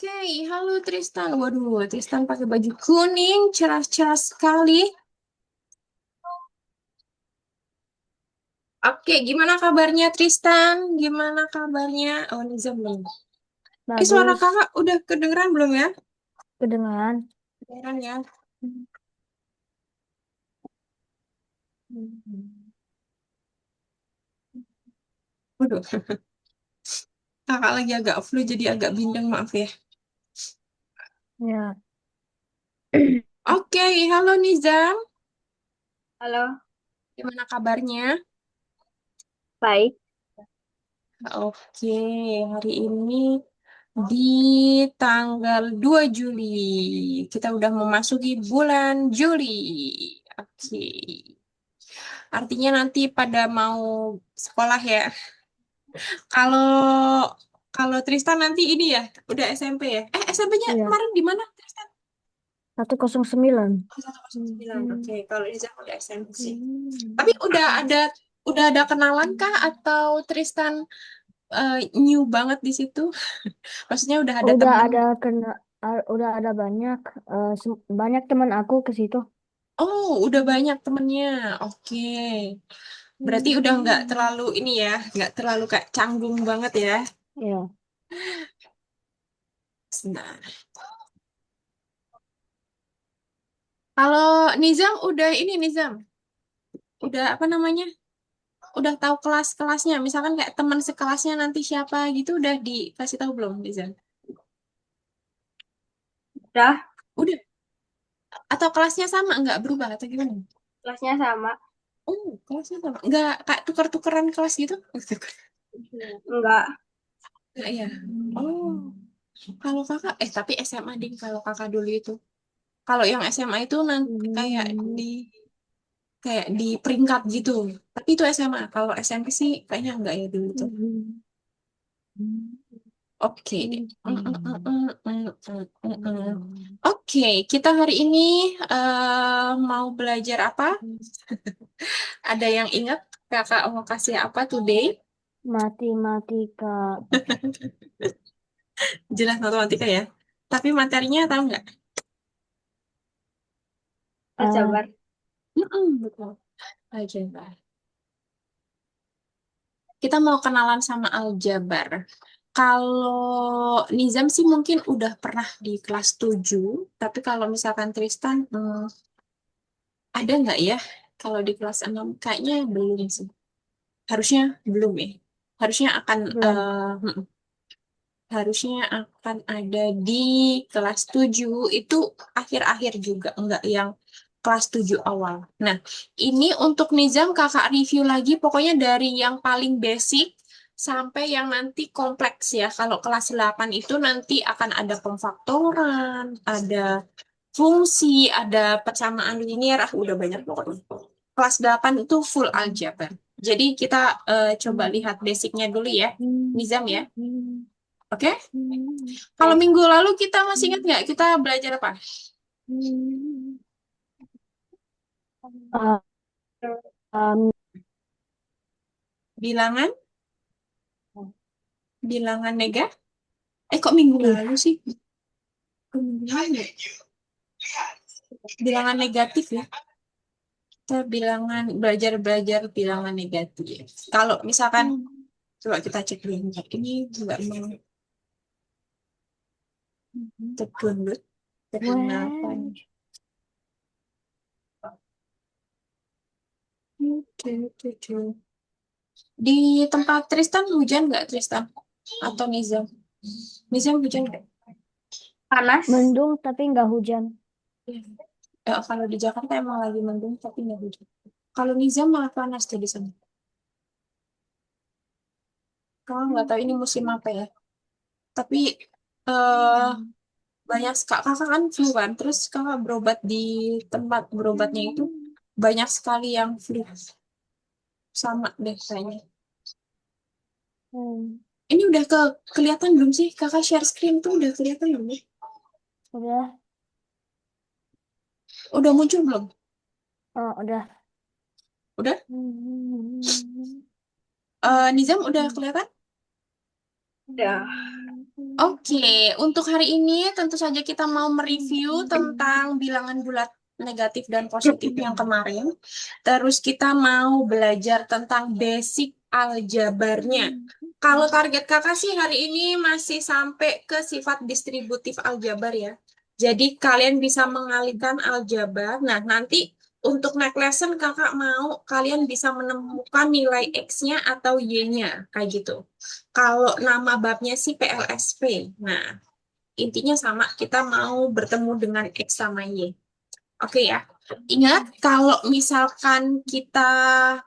Oke, halo Tristan. Waduh, Tristan pakai baju kuning, cerah-cerah sekali. Oke, gimana kabarnya Tristan? Gimana kabarnya? Oh, Nizam belum. Suara Bagus, kakak udah kedengeran belum ya? kedengaran. Kedengeran ya. Hmm. Waduh, kakak lagi agak flu jadi agak bindeng, maaf ya. Ya, Oke, halo Nizam. halo, Gimana kabarnya? baik. Oke, hari ini di tanggal 2 Juli. Kita udah memasuki bulan Juli. Oke. Artinya nanti pada mau sekolah ya. Kalau kalau Tristan nanti ini ya, udah SMP ya. SMP-nya Iya, kemarin di mana, Tristan? 109. Oh, 109. Hmm. Oke, kalau Nizam udah SMP sih. Tapi udah ada kenalan kah atau Tristan new banget di situ? Maksudnya udah ada Udah temen. ada udah ada banyak banyak teman aku ke situ. Oh, udah banyak temennya. Oke. Berarti udah nggak terlalu ini ya, nggak terlalu kayak canggung banget ya. Iya, Nah, kalau Nizam udah ini Nizam, udah apa namanya? Udah tahu kelas-kelasnya. Misalkan kayak teman sekelasnya nanti siapa gitu udah dikasih tahu belum Nizam? udah, Udah. Atau kelasnya sama nggak berubah atau gimana? kelasnya sama. Oh, kelasnya sama. Nggak kayak tuker-tukeran kelas gitu? Enggak. Nggak ya. Oh, kalau kakak, tapi SMA ding kalau kakak dulu itu. Kalau yang SMA itu nanti kayak di peringkat gitu. Tapi itu SMA. Kalau SMP sih kayaknya enggak ya dulu tuh. Oke deh. Oke, kita hari ini mau belajar apa? Ada yang ingat kakak mau kasih apa today? Matematika. Jelas matematika ya. Tapi materinya tahu nggak? Aljabar. Betul. Aljabar. Kita mau kenalan sama aljabar. Kalau Nizam sih mungkin udah pernah di kelas 7, tapi kalau misalkan Tristan, ada nggak ya? Kalau di kelas 6 kayaknya belum sih. Harusnya belum ya. Harusnya akan Belum. harusnya akan ada di kelas 7 itu akhir-akhir juga, enggak yang kelas 7 awal. Nah, ini untuk Nizam kakak review lagi pokoknya dari yang paling basic sampai yang nanti kompleks ya. Kalau kelas 8 itu nanti akan ada pemfaktoran, ada fungsi, ada persamaan linear, udah banyak pokoknya. Kelas 8 itu full aljabar. Jadi kita coba lihat basicnya dulu ya, Nizam ya. Oke? Kalau Oke. minggu lalu kita masih ingat nggak kita belajar apa? Uh, um, Bilangan, bilangan nega. Kok minggu lalu negatif. sih? Kok minggu lalu ya? Bilangan negatif ya. Kita belajar bilangan negatif. Kalau misalkan coba kita cek dulu. Ini nggak mau tertunduk. Kenapa? Wah, Oke, oke, oke. Di tempat Tristan hujan nggak Tristan? Atau Nizam? Nizam hujan nggak? panas. Mendung tapi nggak hujan. Iya. Kalau di Jakarta emang lagi mendung tapi nggak hujan. Kalau Nizam malah panas tuh di sana. Kalau nggak tahu ini musim apa ya. Tapi eh banyak kakak kan flu kan. Terus kakak berobat di tempat berobatnya itu banyak sekali yang flu. Sama deh kayaknya. Hmm. Ini udah kelihatan belum sih? Kakak share screen tuh udah kelihatan belum nih? Udah, Udah muncul belum? oh, udah. Udah? Nizam udah kelihatan? Udah. Oke, untuk hari ini tentu saja kita mau mereview tentang bilangan bulat negatif dan positif yang kemarin. Terus kita mau belajar tentang basic aljabarnya. Kalau target kakak sih hari ini masih sampai ke sifat distributif aljabar ya. Jadi kalian bisa mengalihkan aljabar. Nah, nanti untuk next lesson kakak mau kalian bisa menemukan nilai X-nya atau Y-nya, kayak gitu. Kalau nama babnya sih PLSP. Nah, intinya sama, kita mau bertemu dengan X sama Y. Oke ya. Ingat, kalau misalkan kita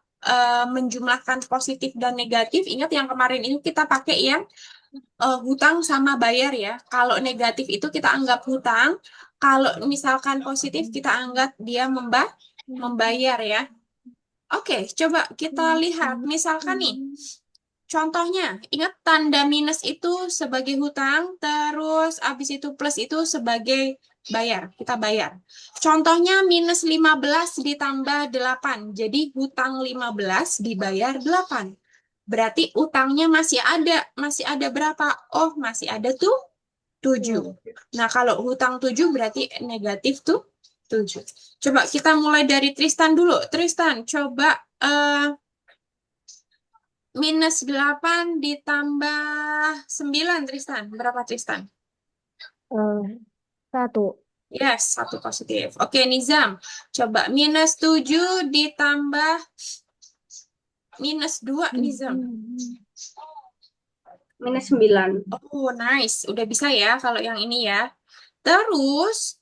menjumlahkan positif dan negatif, ingat yang kemarin ini kita pakai yang hutang sama bayar ya. Kalau negatif itu kita anggap hutang, kalau misalkan positif kita anggap dia membayar ya. Oke, coba kita lihat. Misalkan nih, contohnya, ingat tanda minus itu sebagai hutang, terus abis itu plus itu sebagai bayar. Kita bayar. Contohnya minus 15 ditambah 8. Jadi hutang 15 dibayar 8. Berarti utangnya masih ada. Masih ada berapa? Oh, masih ada tuh 7. Nah, kalau hutang 7 berarti negatif tuh 7. Coba kita mulai dari Tristan dulu. Tristan, coba minus 8 ditambah 9, Tristan. Berapa, Tristan? Eh, satu. Yes, satu positif. Oke, Nizam. Coba minus 7 ditambah minus 2, Nizam. -9. Oh, nice. Udah bisa ya kalau yang ini ya. Terus,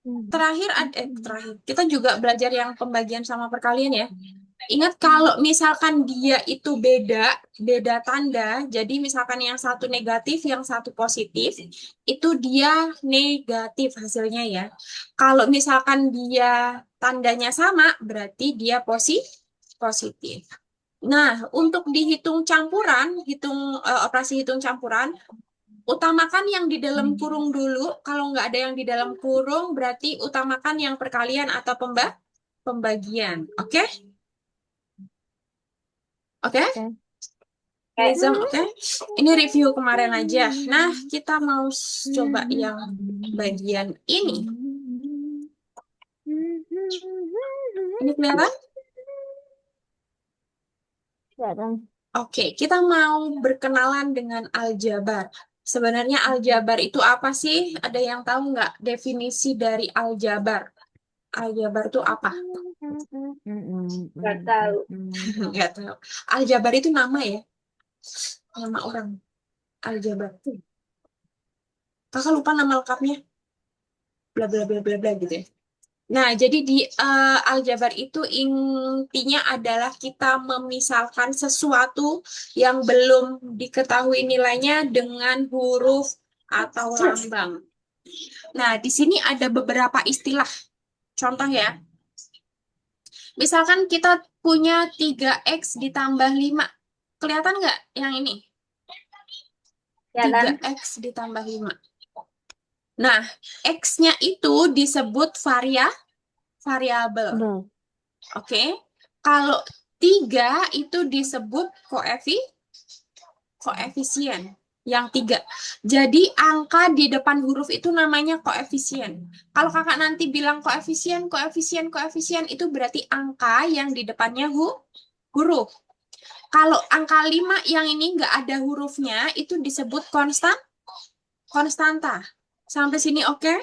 terakhir, kita juga belajar yang pembagian sama perkalian ya. Ingat kalau misalkan dia itu beda tanda, jadi misalkan yang satu negatif, yang satu positif, itu dia negatif hasilnya ya. Kalau misalkan dia tandanya sama, berarti dia positif. Nah, untuk dihitung campuran, operasi hitung campuran, utamakan yang di dalam kurung dulu. Kalau nggak ada yang di dalam kurung, berarti utamakan yang perkalian atau pembagian. Oke? Oke? Oke. Nizam, oke? Ini review kemarin aja. Nah, kita mau coba yang bagian ini. Ini kelihatan? Kelihatan. Oke, kita mau berkenalan dengan aljabar. Sebenarnya aljabar itu apa sih? Ada yang tahu nggak definisi dari aljabar? Aljabar itu apa? Nggak tahu. Nggak tahu. Aljabar itu nama ya? Nama orang. Aljabar. Kakak lupa nama lengkapnya. Bla bla bla bla bla gitu ya. Nah, jadi di aljabar itu intinya adalah kita memisalkan sesuatu yang belum diketahui nilainya dengan huruf atau lambang. Nah, di sini ada beberapa istilah. Contoh ya. Misalkan kita punya 3x ditambah 5. Kelihatan nggak yang ini? Ya kan? 3x ditambah 5. Nah, x-nya itu disebut variabel. Oke. Kalau 3 itu disebut koefisien. Yang 3. Jadi angka di depan huruf itu namanya koefisien. Kalau kakak nanti bilang koefisien, itu berarti angka yang di depannya huruf. Kalau angka 5 yang ini nggak ada hurufnya, itu disebut konstanta. Sampai sini oke?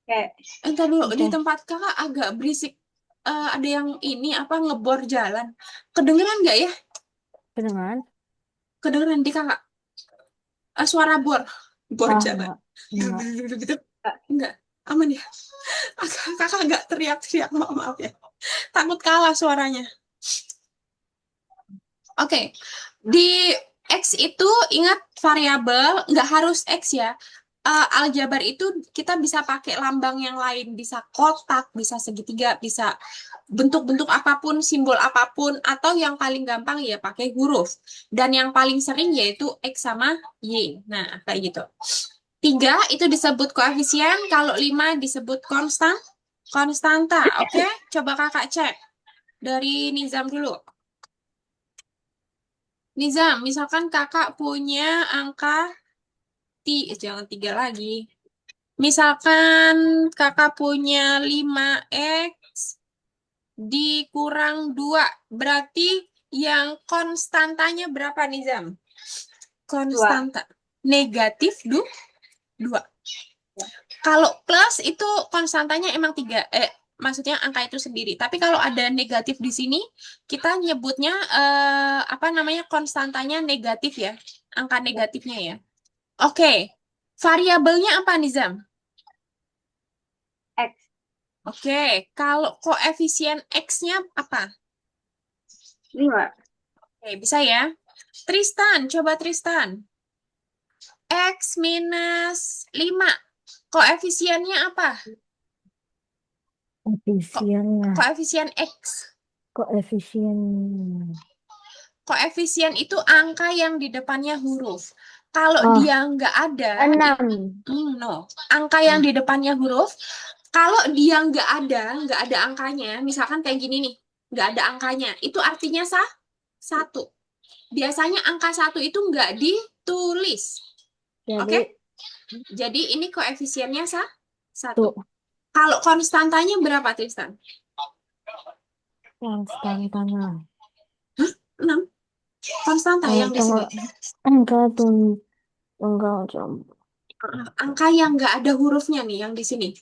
Oke. Entar dulu, di Oke. tempat kakak agak berisik. Ada yang ini apa ngebor jalan. Kedengeran nggak ya? Kedengaran? Kedengeran di kakak? Suara bor jalan. Enggak. Gitu. Enggak. Aman ya? Kakak agak teriak-teriak, maaf ya. Takut kalah suaranya. Oke. Di X itu ingat variabel, nggak harus X ya. Aljabar itu kita bisa pakai lambang yang lain, bisa kotak, bisa segitiga, bisa bentuk-bentuk apapun, simbol apapun, atau yang paling gampang ya pakai huruf. Dan yang paling sering yaitu X sama Y. Nah, kayak gitu. 3 itu disebut koefisien, kalau 5 disebut konstanta. Oke, coba kakak cek. Dari Nizam dulu. Nizam, misalkan kakak punya angka jangan 3 lagi. Misalkan kakak punya 5x dikurang 2, berarti yang konstantanya berapa, Nizam? 2. Konstanta. Negatif 2. Kalau plus itu konstantanya emang 3. Maksudnya angka itu sendiri. Tapi kalau ada negatif di sini, kita nyebutnya apa namanya, konstantanya negatif ya. Angka negatifnya ya. Oke. Variabelnya apa, Nizam? X. Oke. Kalau koefisien X-nya apa? 5. Oke, bisa ya. Tristan, coba Tristan. X minus 5. Koefisiennya apa? Koefisiennya. Koefisien X. Koefisien. Koefisien itu angka yang di depannya huruf. Kalau Oh, dia nggak ada, 6. no. Angka yang di depannya huruf, kalau dia nggak ada angkanya, misalkan kayak gini nih, nggak ada angkanya, itu artinya 1. Biasanya angka 1 itu nggak ditulis. Oke? Jadi, Jadi ini koefisiennya 1. tuh. Kalau konstantanya berapa, Tristan? Konstantanya. 6. Konstanta yang di sini. Angka tunggal jumbo. Angka yang nggak ada hurufnya nih, yang di sini.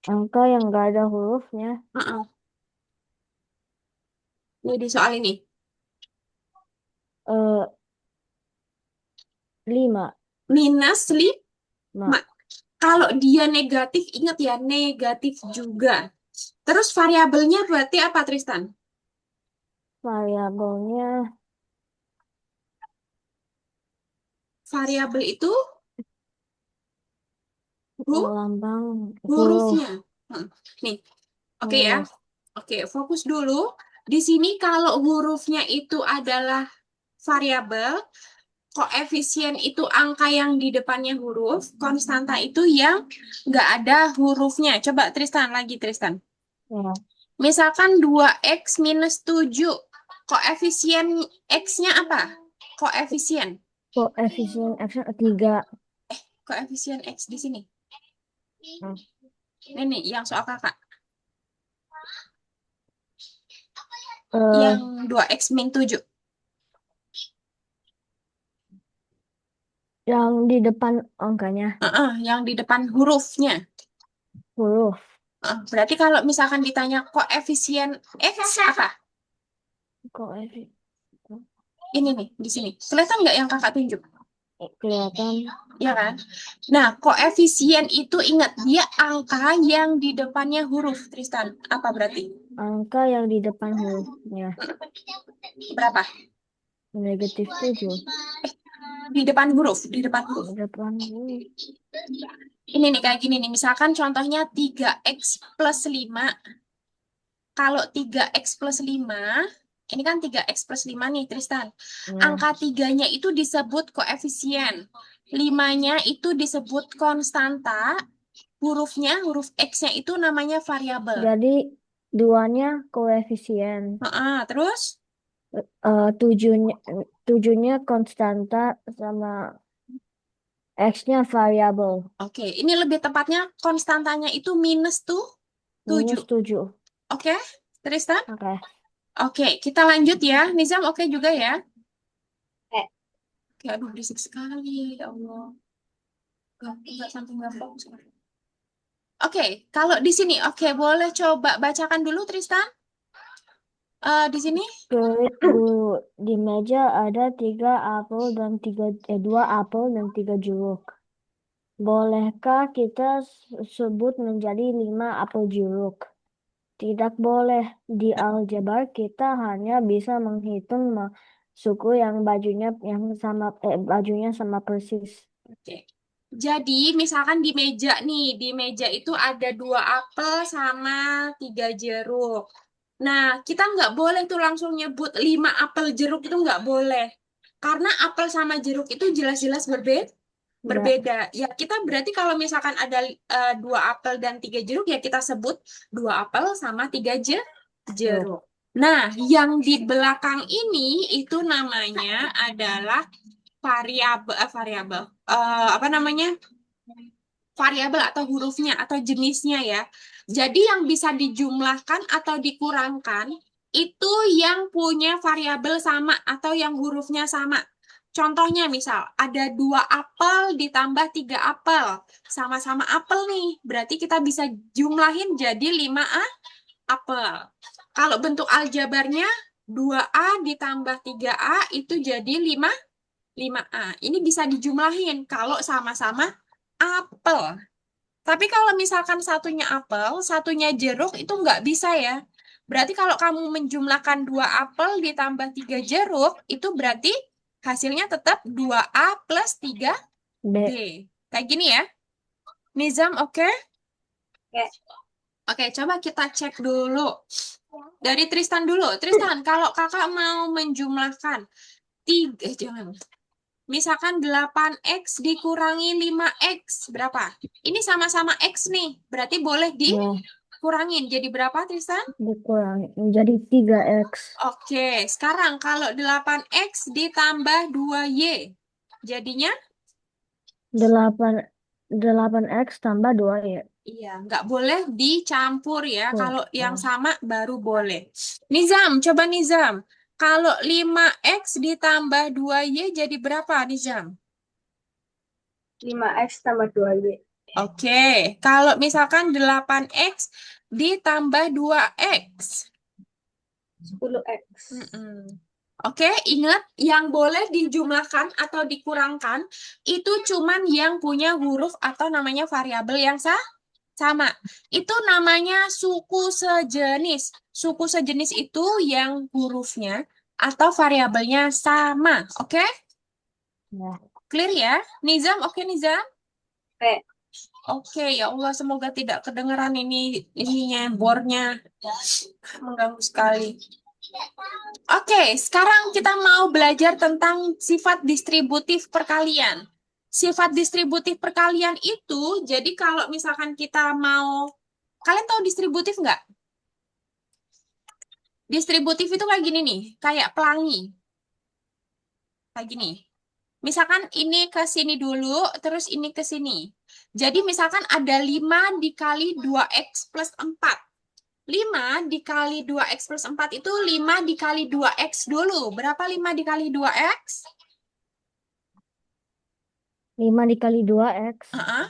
Angka yang nggak ada hurufnya. Ini di soal ini. 5. Minus 5. Nah, Kalau dia negatif, ingat ya, negatif juga. Terus variabelnya berarti apa, Tristan? variabelnya Variabel itu lambang huruf. hurufnya. Nih, oke ya. Huruf. Oke, fokus dulu. Di sini kalau hurufnya itu adalah variabel, koefisien itu angka yang di depannya huruf, konstanta itu yang nggak ada hurufnya. Coba Tristan lagi, Tristan. Ya. Misalkan 2x minus 7, koefisien x-nya apa? Koefisien. Koefisien X-nya 3. Koefisien x di sini. Hmm. Ini yang soal kakak. Eh, Yang 2x min 7. yang di depan angkanya Yang di depan hurufnya. huruf. Berarti kalau misalkan ditanya koefisien x apa? Koefisien Ini nih, di sini. Kelihatan nggak yang kakak tunjuk? kelihatan Ya kan? Nah, koefisien itu ingat, dia angka yang di depannya huruf, Tristan. Apa berarti? angka yang di depan hurufnya Berapa? negatif 7. Di depan huruf, di depan huruf. Di depan huruf. Ini nih kayak gini nih, misalkan contohnya 3x plus 5. Kalau 3x plus 5, ini kan 3x plus 5 nih, Tristan. Ya. Angka 3-nya itu disebut koefisien. 5-nya itu disebut konstanta. Hurufnya, huruf X-nya itu namanya variabel. Jadi 2-nya koefisien. Terus? 7-nya konstanta sama X-nya variabel. Oke, ini lebih tepatnya konstantanya itu minus Minus 7. 7. Oke, Tristan? Oke. Oke, kita lanjut ya. Nizam oke juga ya? Oke. Oke, aduh berisik sekali, ya Allah. Enggak sampai nggak fokus. Oke, kalau di sini, oke, boleh coba bacakan dulu, Tristan. Di sini, Kulit guru di meja ada 2 apel dan 3 jeruk. Bolehkah kita sebut menjadi 5 apel jeruk? Tidak boleh. Di aljabar kita hanya bisa menghitung suku yang bajunya sama persis. oke. Jadi, misalkan di meja nih, di meja itu ada 2 apel sama 3 jeruk. Nah, kita nggak boleh tuh langsung nyebut 5 apel jeruk itu nggak boleh. Karena apel sama jeruk itu jelas-jelas Ya, berbeda. Ya, kita berarti kalau misalkan ada 2 apel dan 3 jeruk, ya kita sebut 2 apel sama 3 jeruk. Nah, yang di belakang ini itu namanya adalah apa namanya? Variabel atau hurufnya atau jenisnya ya. Jadi yang bisa dijumlahkan atau dikurangkan itu yang punya variabel sama atau yang hurufnya sama. Contohnya misal ada 2 apel ditambah 3 apel. Sama-sama apel nih. Berarti kita bisa jumlahin jadi 5 apel. Kalau bentuk aljabarnya 2A ditambah 3A itu jadi 5A. Ini bisa dijumlahin kalau sama-sama apel. Tapi kalau misalkan satunya apel, satunya jeruk itu nggak bisa ya. Berarti kalau kamu menjumlahkan 2 apel ditambah 3 jeruk, itu berarti hasilnya tetap 2A plus 3B. B. Kayak gini ya. Nizam, oke? Oke. Oke, coba kita cek dulu. Dari Tristan dulu. Tristan, kalau kakak mau menjumlahkan 3, jangan. Misalkan 8X dikurangi 5X, berapa? Ini sama-sama X nih, berarti boleh Ya, dikurangin. Jadi berapa, Tristan? dikurangi menjadi 3X. Oke, sekarang kalau 8X ditambah 2Y, jadinya? 8X tambah 2 ya. Iya, nggak boleh dicampur ya. Tuh. Kalau yang Oh. sama baru boleh. Nizam, coba Nizam. Kalau 5X ditambah 2Y jadi berapa, Nizam? 5X tambah 2Y. Oke, kalau misalkan 8X ditambah 2X. 10X. Oke, ingat yang boleh dijumlahkan atau dikurangkan itu cuman yang punya huruf atau namanya variabel yang sama. Itu namanya suku sejenis. Suku sejenis itu yang hurufnya atau variabelnya sama. Oke? Ya. Clear ya? Nizam, oke Nizam? Oke. Oke, ya Allah semoga tidak kedengeran ininya bornya mengganggu sekali. Oke, sekarang kita mau belajar tentang sifat distributif perkalian. Sifat distributif perkalian itu, jadi kalau misalkan kita mau, kalian tahu distributif nggak? Distributif itu kayak gini nih, kayak pelangi. Kayak gini. Misalkan ini ke sini dulu, terus ini ke sini. Jadi misalkan ada 5 dikali 2x plus 4. 5 dikali 2x plus 4 itu 5 dikali 2x dulu. Berapa 5 dikali 2x? 5 dikali 2X. Heeh.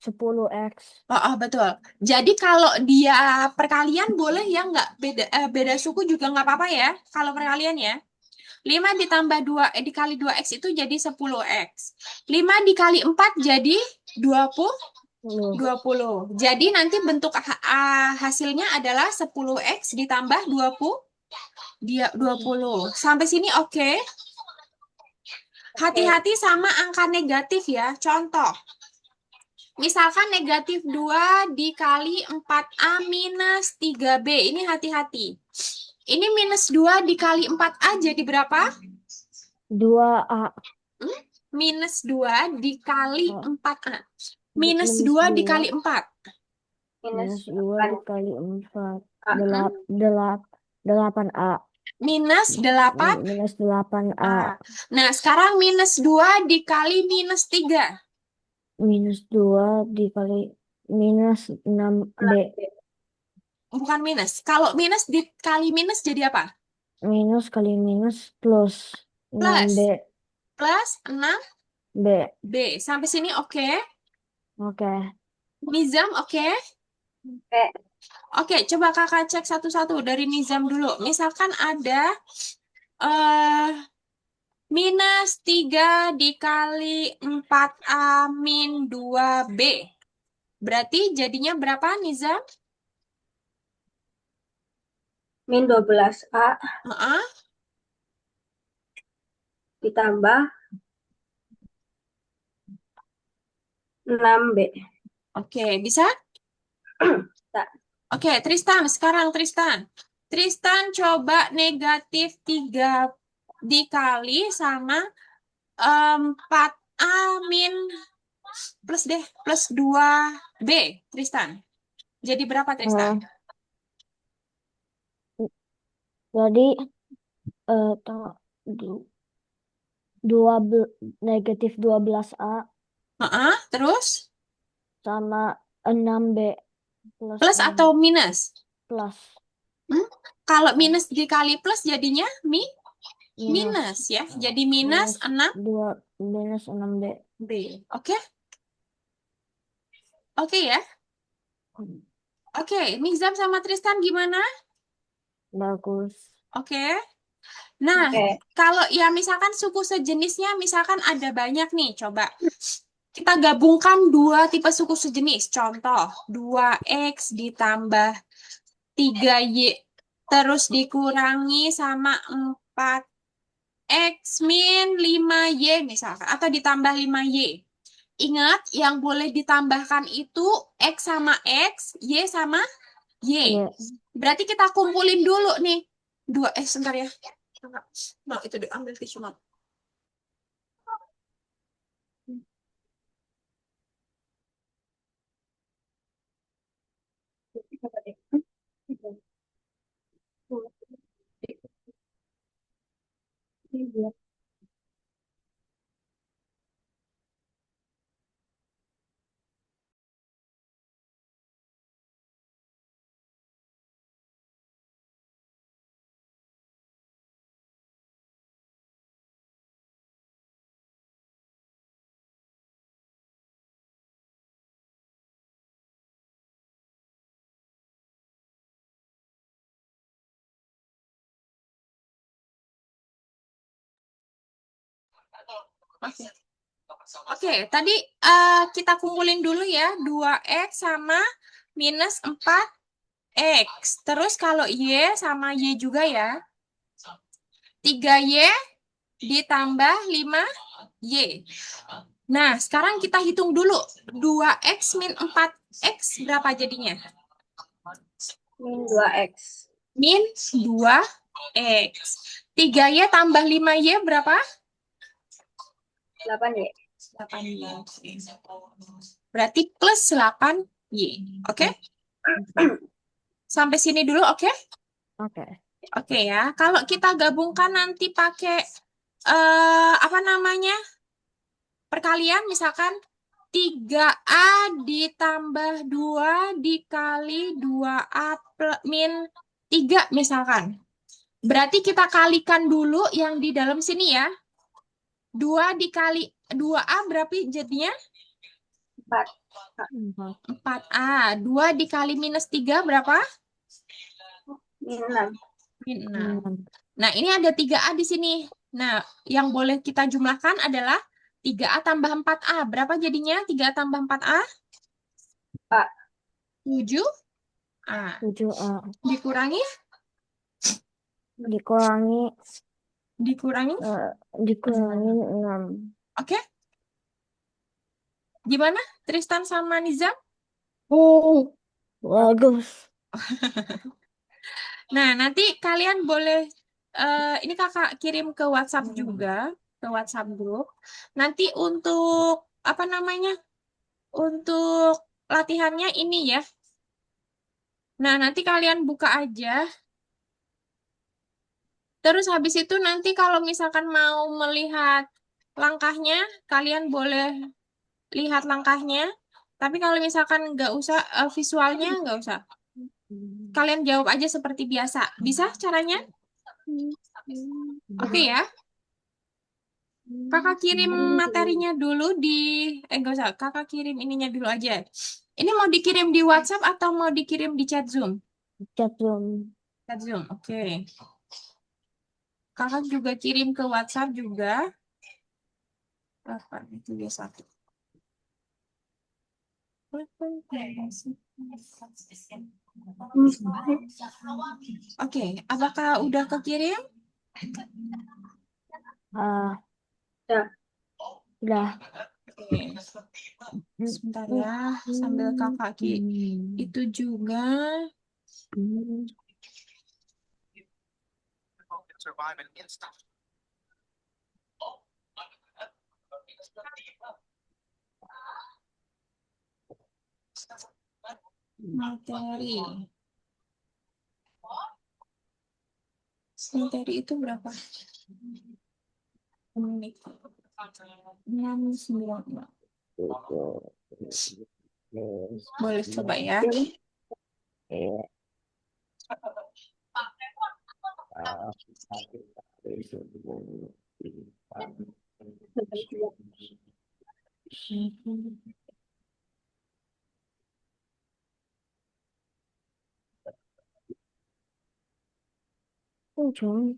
10X. Oh, betul. Jadi kalau dia perkalian boleh ya nggak beda suku juga nggak apa-apa ya kalau perkalian ya. 5 ditambah 2 dikali 2x itu jadi 10x. 5 dikali 4 jadi 20. 20. Jadi nanti bentuk hasilnya adalah 10x ditambah 20. Sampai sini oke? Hati-hati sama angka negatif ya. Contoh. Misalkan negatif 2 dikali 4A minus 3B. Ini hati-hati. Ini minus 2 dikali 4A jadi berapa? 2A. Minus 2 dikali Oh. 4A. Minus 2 dikali 4. Minus 2 dikali 4. A. 8A. Minus 8. Minus 8A. Nah, sekarang minus 2 dikali minus 3. Minus 2 dikali minus 6B. Bukan minus. Kalau minus dikali minus jadi apa? Minus kali minus plus Plus. 6B. Plus 6B. B. Sampai sini oke? Oke. Nizam oke? Oke. Oke, coba kakak cek satu-satu dari Nizam dulu. Misalkan ada minus 3 dikali 4A min 2B. Berarti jadinya berapa, Nizam? Min 12A Heeh. ditambah 6B. Oke, bisa? Tak. Oke, Tristan. Sekarang Tristan. Tristan coba negatif 3 dikali sama 4A min plus 2B, Tristan. Jadi berapa, Tristan? Jadi tengok du- negatif 12A Terus sama 6B plus plus 6 atau minus? plus Hmm? Kalau minus dikali plus jadinya minus minus ya. Jadi minus minus 6B. 2 minus 6B. Oke? Oke ya? Oke, Nizam sama Tristan gimana? Bagus. Oke. Nah, Oke. kalau ya misalkan suku sejenisnya misalkan ada banyak nih, coba kita gabungkan dua tipe suku sejenis. Contoh, 2X ditambah 3Y terus dikurangi sama 4X min 5Y misalkan, atau ditambah 5Y. Ingat, yang boleh ditambahkan itu X sama X, Y sama Y. Iya. Berarti kita kumpulin dulu nih. Sebentar ya. Nah, itu ambil tisu, Mak. Oke. Oke, tadi kita kumpulin dulu ya. 2X sama minus 4X. Terus kalau Y sama Y juga ya. 3Y ditambah 5Y. Nah, sekarang kita hitung dulu. 2X min 4X berapa jadinya? Min 2X. Min 2X. 3Y tambah 5Y berapa? 8Y. 8Y. Berarti plus 8Y. Oke? Sampai sini dulu, oke? Oke. Oke ya. Kalau kita gabungkan nanti pakai apa namanya? Perkalian misalkan 3A ditambah 2 dikali 2A min 3 misalkan. Berarti kita kalikan dulu yang di dalam sini ya. 2 dikali 2A berapa jadinya? 4. 4A. 2 dikali minus 3 berapa? Min 6. Min 6. Nah, ini ada 3A di sini. Nah, yang boleh kita jumlahkan adalah 3A tambah 4A. Berapa jadinya 3A tambah 4A? A. 7A. 7A Dikurangi? dikurangi Dikurangi? dikurangi 6. Oke. Gimana Tristan sama Nizam? Bagus. Nah, nanti kalian boleh, ini kakak kirim ke WhatsApp juga, ke WhatsApp grup. Nanti untuk, apa namanya, untuk latihannya ini ya. Nah, nanti kalian buka aja. Terus habis itu nanti kalau misalkan mau melihat langkahnya, kalian boleh lihat langkahnya. Tapi kalau misalkan nggak usah, visualnya nggak usah. Kalian jawab aja seperti biasa. Bisa caranya? Oke ya. Kakak kirim materinya dulu di, enggak usah, kakak kirim ininya dulu aja. Ini mau dikirim di WhatsApp atau mau dikirim di chat Zoom? Chat Zoom. Chat Zoom, oke. Kakak juga kirim ke WhatsApp juga. 831. Oke, apakah udah kekirim? Ah, Ya. udah. Oke. Sebentar ya, sambil kakak itu juga. Materi. Materi itu berapa menit? 6, 9. Boleh coba ya. Ujung.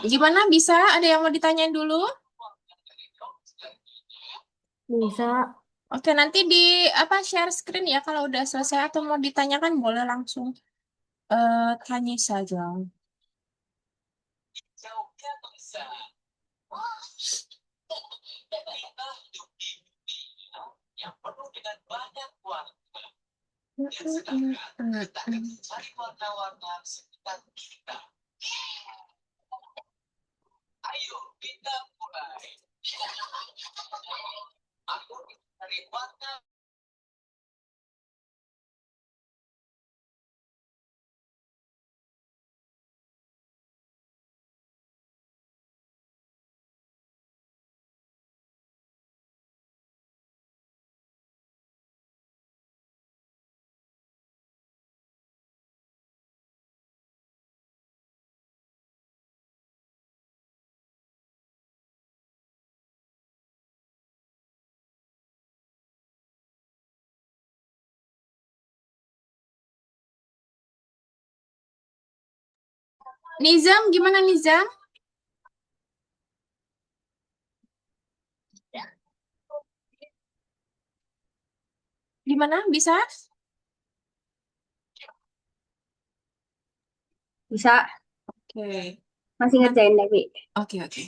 Gimana bisa? Ada yang mau ditanyain dulu? Bisa. Oke, nanti di apa share screen ya kalau udah selesai atau mau ditanyakan boleh langsung tanya saja. Nizam, gimana Nizam? Gimana? Bisa? Bisa. Oke. Masih ngerjain lagi. Oke, oke.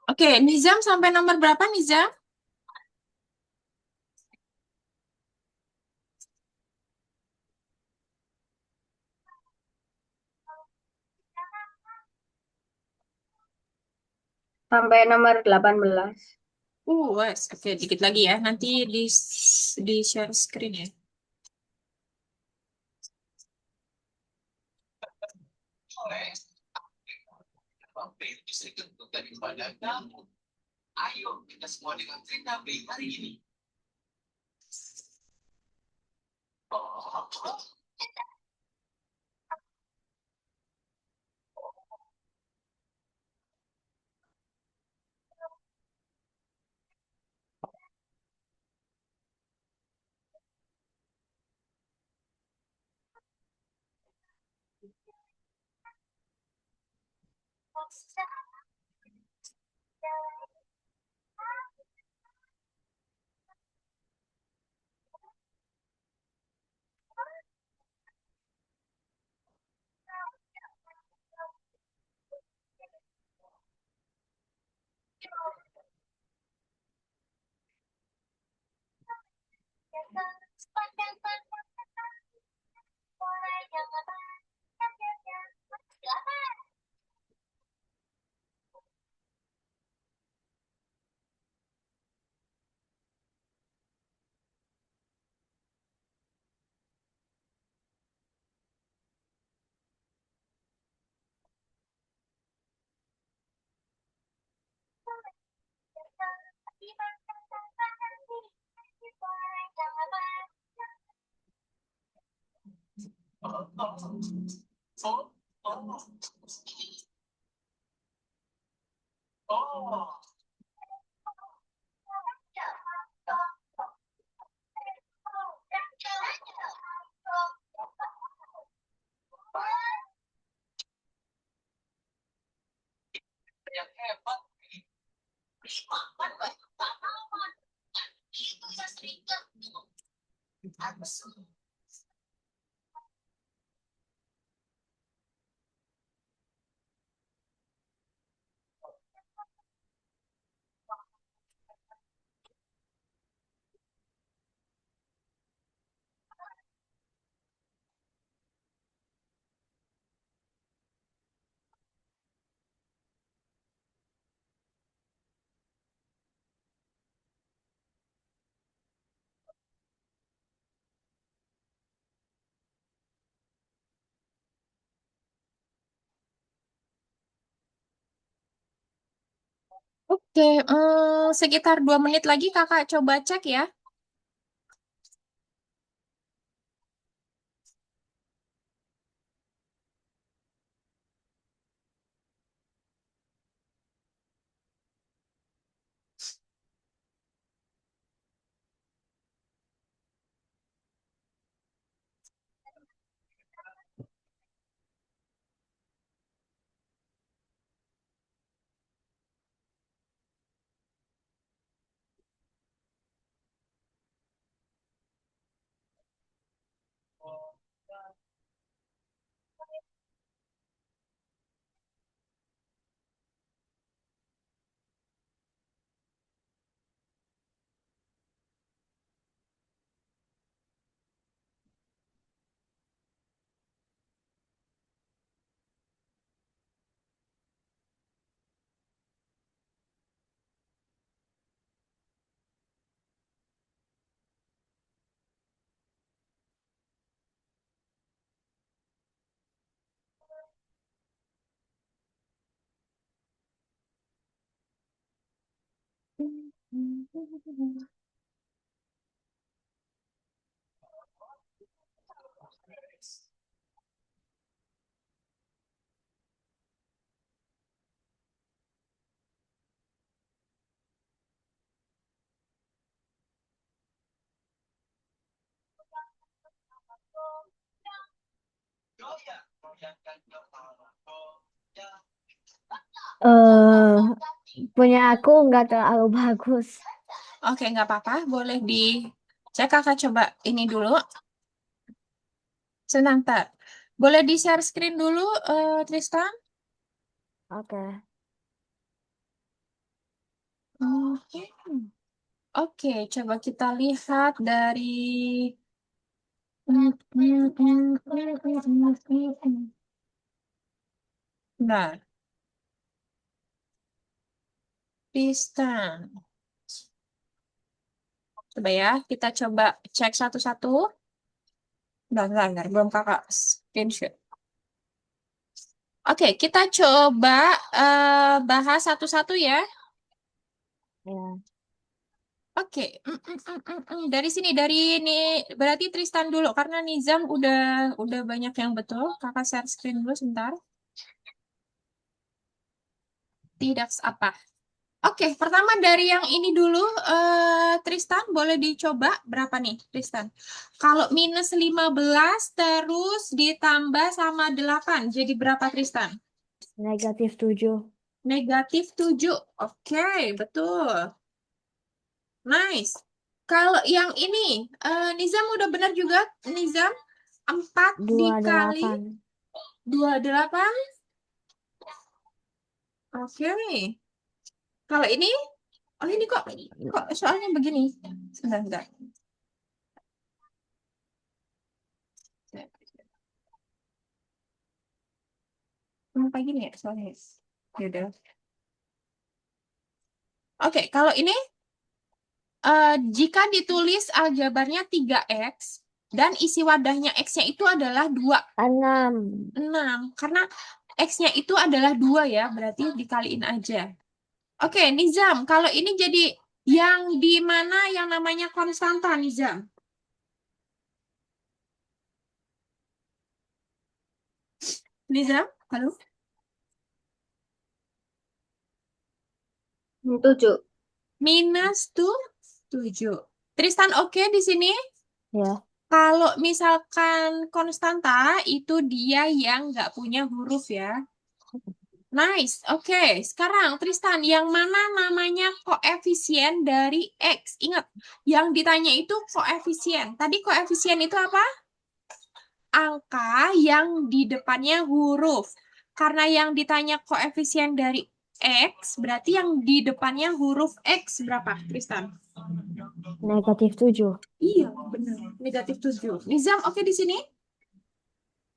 Oke, Nizam sampai nomor berapa, Nizam? Sampai nomor 18. Wes. Oke, dikit lagi ya. Nanti di share screen ya. Oke, sekitar 2 menit lagi kakak coba cek ya. eh Punya aku nggak terlalu bagus. Oke, nggak apa-apa. Boleh dicek. Kakak coba ini dulu. Sebentar. Boleh di-share screen dulu, Tristan? Oke. Oke, coba kita lihat dari Nah, Tristan. Coba ya, kita coba cek satu-satu. Bentar, belum kakak screenshot. Oke, kita coba bahas satu-satu ya. Ya. Oke, dari sini, dari ini berarti Tristan dulu karena Nizam udah banyak yang betul. Kakak share screen dulu sebentar. Tidak apa. Oke, pertama dari yang ini dulu, Tristan boleh dicoba berapa nih, Tristan? Kalau minus 15 terus ditambah sama 8, jadi berapa, Tristan? -7. Negatif 7. Oke, betul. Nice. Kalau yang ini, Nizam udah benar juga, Nizam. 4 dikali 28. 28. Oke. Kalau ini, oh ini kok soalnya begini. Sebentar. Kayak gini ya soalnya. Yaudah. Oke, kalau ini jika ditulis aljabarnya 3x dan isi wadahnya x-nya itu adalah 2, 6. 6. Karena x-nya itu adalah 2 ya, berarti dikaliin aja. Oke, Nizam, kalau ini jadi yang di mana yang namanya konstanta, Nizam? Nizam, halo? 7. Minus tuh 7. Tristan oke di sini? Ya. Kalau misalkan konstanta itu dia yang nggak punya huruf ya. Nice. Oke, sekarang Tristan, yang mana namanya koefisien dari X? Ingat, yang ditanya itu koefisien. Tadi koefisien itu apa? Angka yang di depannya huruf. Karena yang ditanya koefisien dari X, berarti yang di depannya huruf X berapa, Tristan? -7. Iya, benar. Negatif 7. Nizam, oke di sini?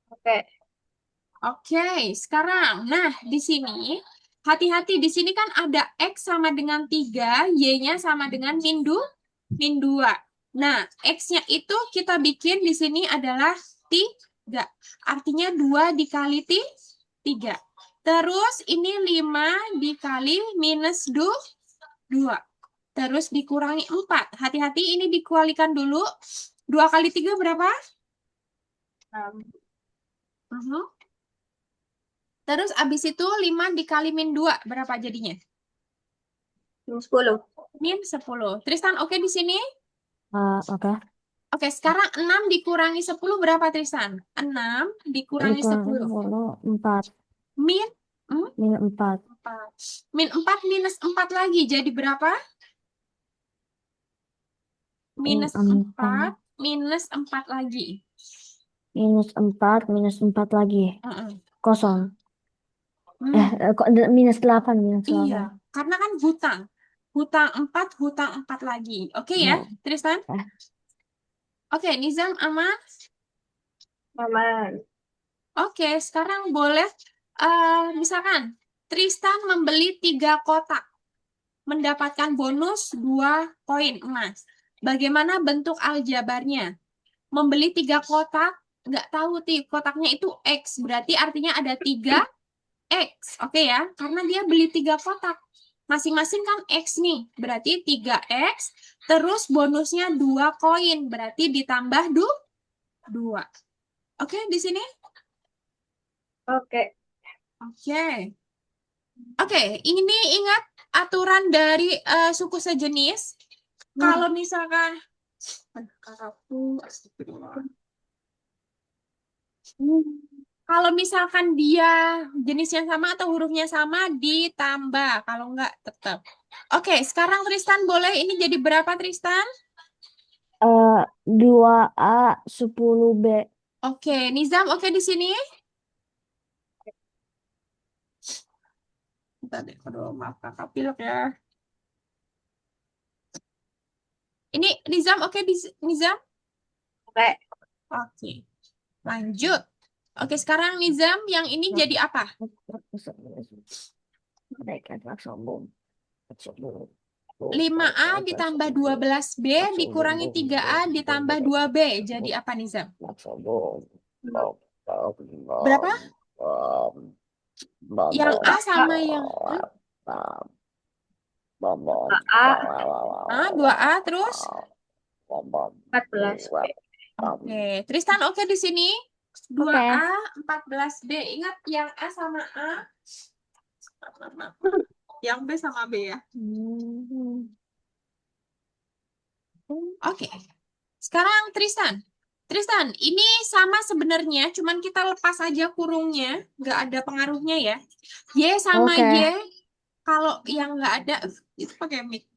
Oke. Oke, sekarang. Nah, di sini, hati-hati. Di sini kan ada X sama dengan 3, Y-nya sama dengan min 2. Nah, X-nya itu kita bikin di sini adalah 3. Artinya 2 dikali 3. Terus ini 5 dikali minus 2. Terus dikurangi 4. Hati-hati, ini dikualikan dulu. 2 kali 3 berapa? 6. Mhm. Terus abis itu 5 dikali min 2 berapa jadinya? Minus 10. Min 10. Tristan oke di sini? Oke. Oke, sekarang 6 dikurangi 10 berapa, Tristan? 6 dikurangi Kurang 10. 4. Min hmm, -4. 4. Min 4 minus 4 lagi jadi berapa? Minus 4 4. minus 4 lagi. -4 lagi. Heeh. Kosong. Hmm, Kok -8. iya, karena kan hutang. Hutang 4 lagi. Oke ya, Ya. Tristan? Eh, Oke, Nizam aman? Aman. Oke, sekarang boleh misalkan Tristan membeli 3 kotak, mendapatkan bonus 2 koin emas. Bagaimana bentuk aljabarnya? Membeli 3 kotak, nggak tahu kotaknya itu X, berarti artinya ada 3X. Oke ya, karena dia beli 3 kotak. Masing-masing kan X nih, berarti 3X, terus bonusnya 2 koin, berarti ditambah 2. Oke, di sini? Oke. Oke. Oke, ini ingat aturan dari suku sejenis. Kalau misalkan aduh, kakakku, astagfirullah. Kalau misalkan dia jenisnya sama atau hurufnya sama ditambah, kalau enggak tetap. Oke, sekarang Tristan boleh ini jadi berapa, Tristan? 2A 10B. Oke, Nizam oke di sini? Bentar deh, aduh maaf kakak pilek ya. Ini Nizam, oke Nizam? Oke. Oke, lanjut. Oke, sekarang Nizam yang ini jadi apa? 5A ditambah 12B dikurangi 3A ditambah 2B. Jadi apa Nizam? Berapa? Yang A sama yang A 2A terus? 14. Oke, Tristan oke di sini? 2A 14B. Ingat yang A sama A. Yang B sama B ya. Oke. Sekarang Tristan. Tristan, ini sama sebenarnya, cuman kita lepas aja kurungnya, nggak ada pengaruhnya ya. Y sama Oke. Y, kalau yang nggak ada, itu pakai mic.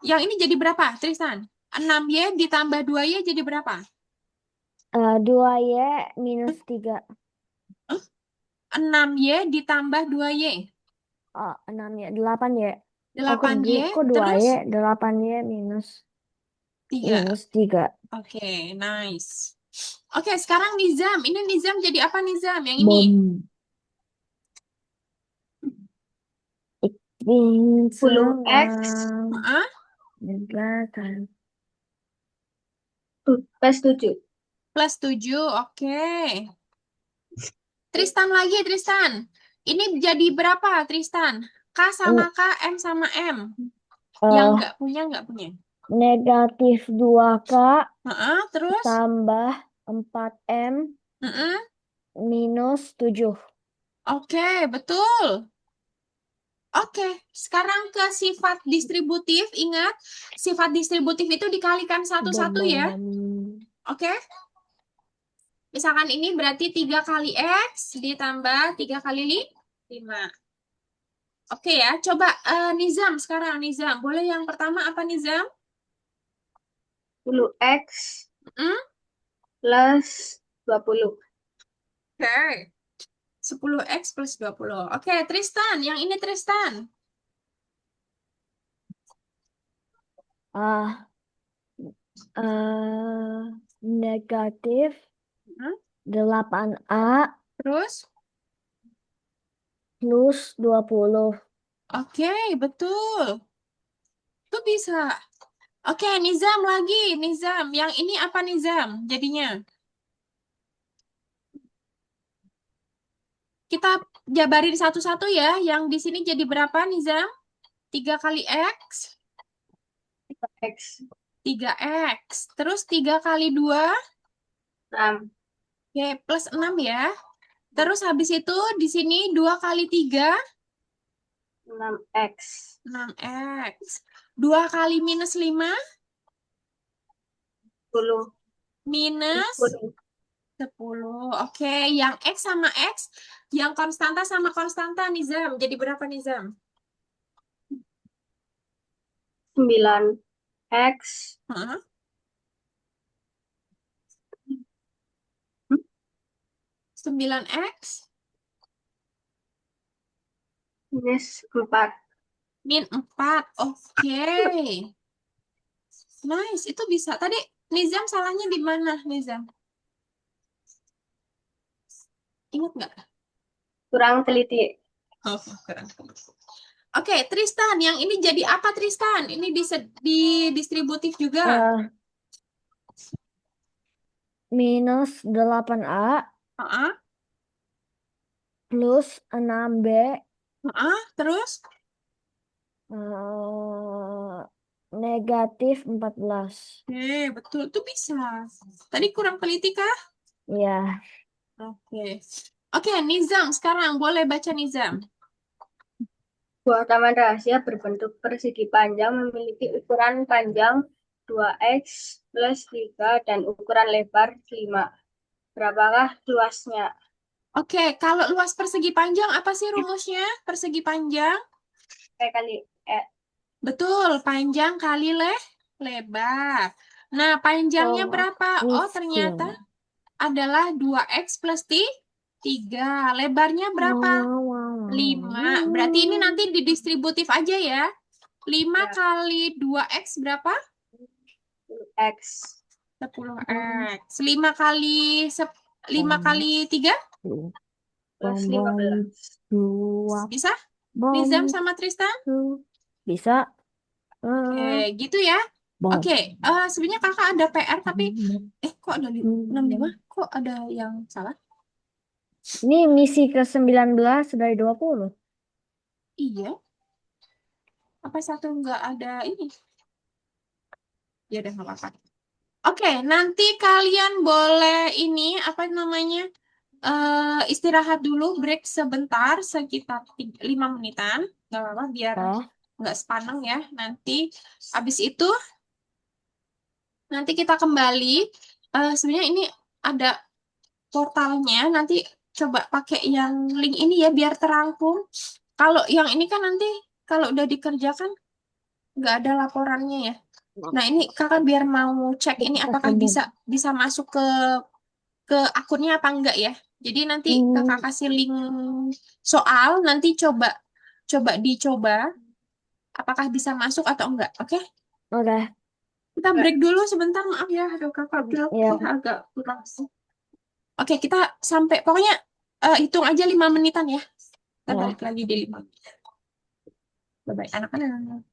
Yang ini jadi berapa, Tristan? 6Y ditambah 2Y jadi berapa? 2Y minus 3. 6Y ditambah 2Y. Oh, 6Y. 8Y. Kok 8Y, kok 2Y? terus 8Y minus 3. 3. Oke, nice. Oke, sekarang Nizam. Ini Nizam jadi apa Nizam? Yang ini? Bom. 10X Heeh. plus 7. Plus 7, oke. Tristan lagi, Tristan. Ini jadi berapa, Tristan? K sama K, M sama M. Yang nggak punya. Negatif 2K Heeh, terus? tambah 4M Heeh. minus 7. Oke, betul. Oke, sekarang ke sifat distributif. Ingat, sifat distributif itu dikalikan satu-satu ya. Oke? Misalkan ini berarti 3 kali X ditambah 3 kali 5. Oke ya, coba Nizam sekarang. Nizam, boleh yang pertama apa Nizam? 10X Hmm? plus 20. Oke. 10X plus 20. Oke, Tristan. Yang ini Tristan. Negatif Hmm? 8A Terus? plus 20. Oke, betul. Itu bisa. Oke, Nizam lagi. Nizam. Yang ini apa Nizam jadinya? Kita jabarin satu-satu ya. Yang di sini jadi berapa Nizam? 3 kali X. X 3X. Terus 3 kali 2. 6. Oke, plus 6 ya. Terus habis itu di sini 2 kali 3. 6X 6X. 2 kali minus 5. 10. Minus 10. Oke, yang X sama X. Yang konstanta sama konstanta, Nizam. Jadi berapa, Nizam? 9X Hah? 9X minus 4. min 4. Oke. Nice, itu bisa. Tadi Nizam salahnya di mana, Nizam? Ingat nggak? Kurang teliti. Oh, kurang. Oke, Tristan, yang ini jadi apa Tristan? Ini di distributif juga. Minus 8A Heeh. plus 6B Terus? Negatif 14. Oke, betul. Itu bisa. Tadi kurang teliti kah? Ya. Oke. Oke, Nizam, sekarang boleh baca Nizam. Buah taman rahasia berbentuk persegi panjang memiliki ukuran panjang 2X plus 3 dan ukuran lebar 5. Berapakah luasnya? Oke, kalau luas persegi panjang apa sih rumusnya? Persegi panjang? P kali E. Betul, panjang kali lebar. Nah, panjangnya berapa? Oh, ternyata adalah 2X plus 3. Lebarnya berapa? 5. Berarti ini nanti didistributif aja ya. 5 Ya. kali 2X berapa? X 10X. 5 kali 5 kali 3 plus Bom 15. dua bisa? bom Nizam sama Tristan? bisa. Oke, gitu ya. Bom. Oke, sebenarnya kakak ada PR tapi kok ada 65? Kok ada yang salah? Ini misi ke-19 dari 20. Iya. Apa satu nggak ada ini? Ya udah nggak apa-apa. Oke, nanti kalian boleh ini apa namanya? Istirahat dulu, break sebentar, sekitar 5 menitan. Nggak apa-apa, biar Oh, nggak sepaneng ya. Nanti habis itu nanti kita kembali. Sebenarnya ini ada portalnya. Nanti coba pakai yang link ini ya biar terangkum. Kalau yang ini kan nanti kalau udah dikerjakan nggak ada laporannya ya. Nah, ini kakak biar mau cek ini apakah bisa bisa masuk ke akunnya apa enggak ya. Jadi nanti kakak kasih link soal, nanti coba coba dicoba apakah bisa masuk atau enggak. Oke? udah. Kita break dulu sebentar, maaf ya. Aduh, kakak bilang Ya, agak kurang. Oke, kita sampai pokoknya hitung aja 5 menitan ya. Kita ya. balik lagi di 5 menit. Bye-bye anak-anak.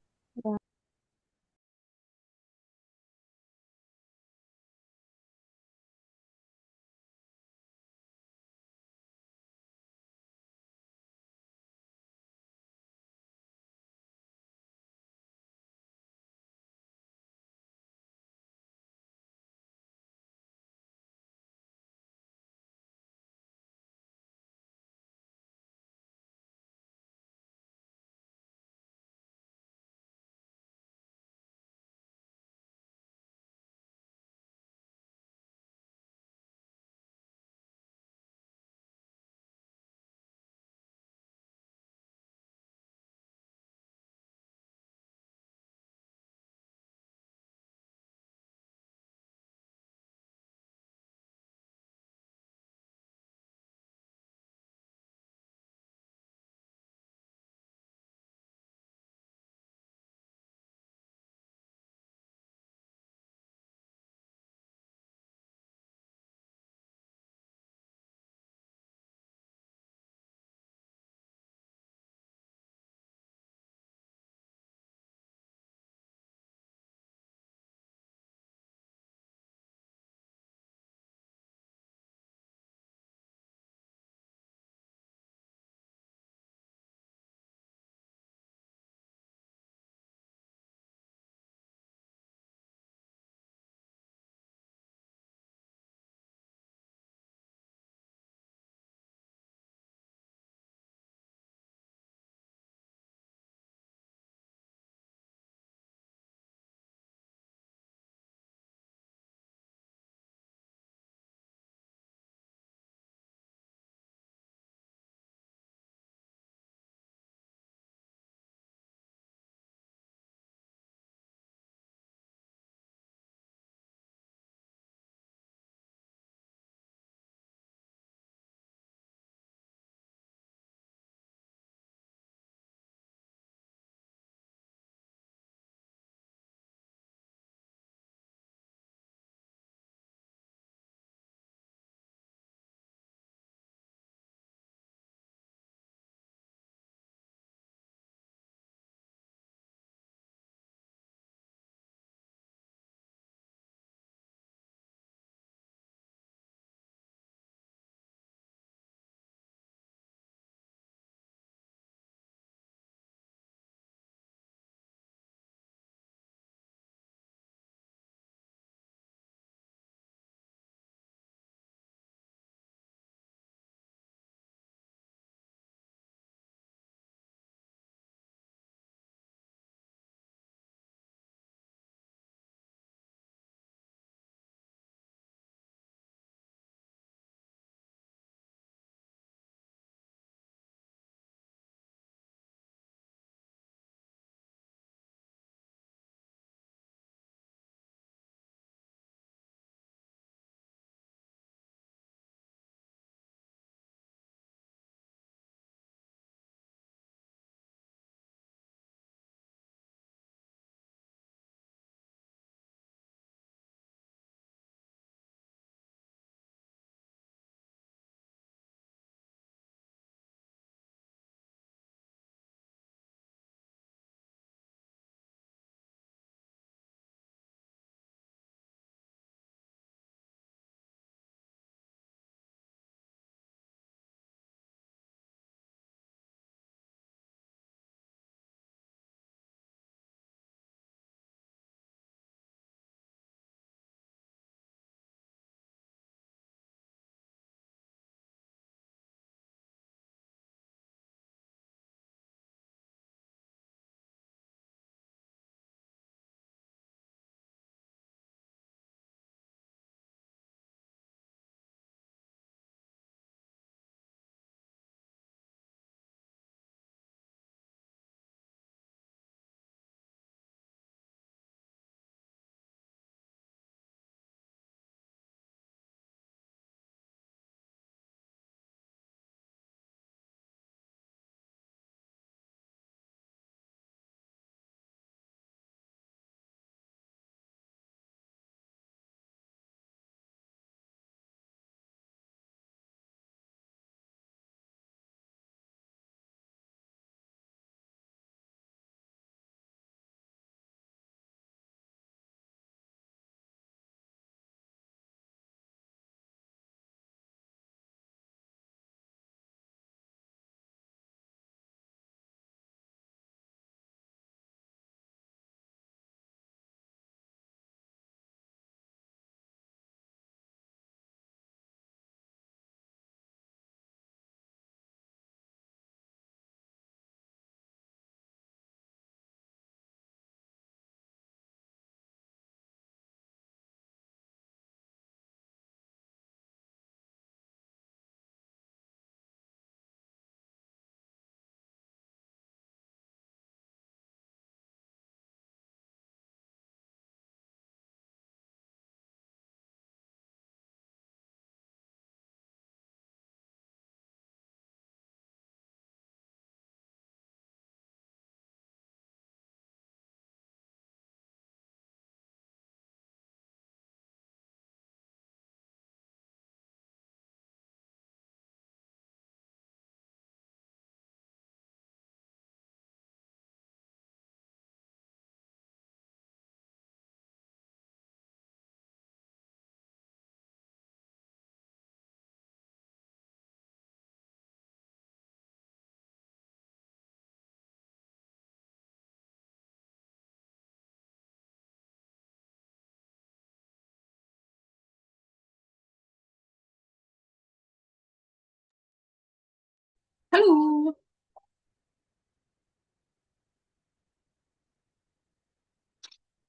Halo.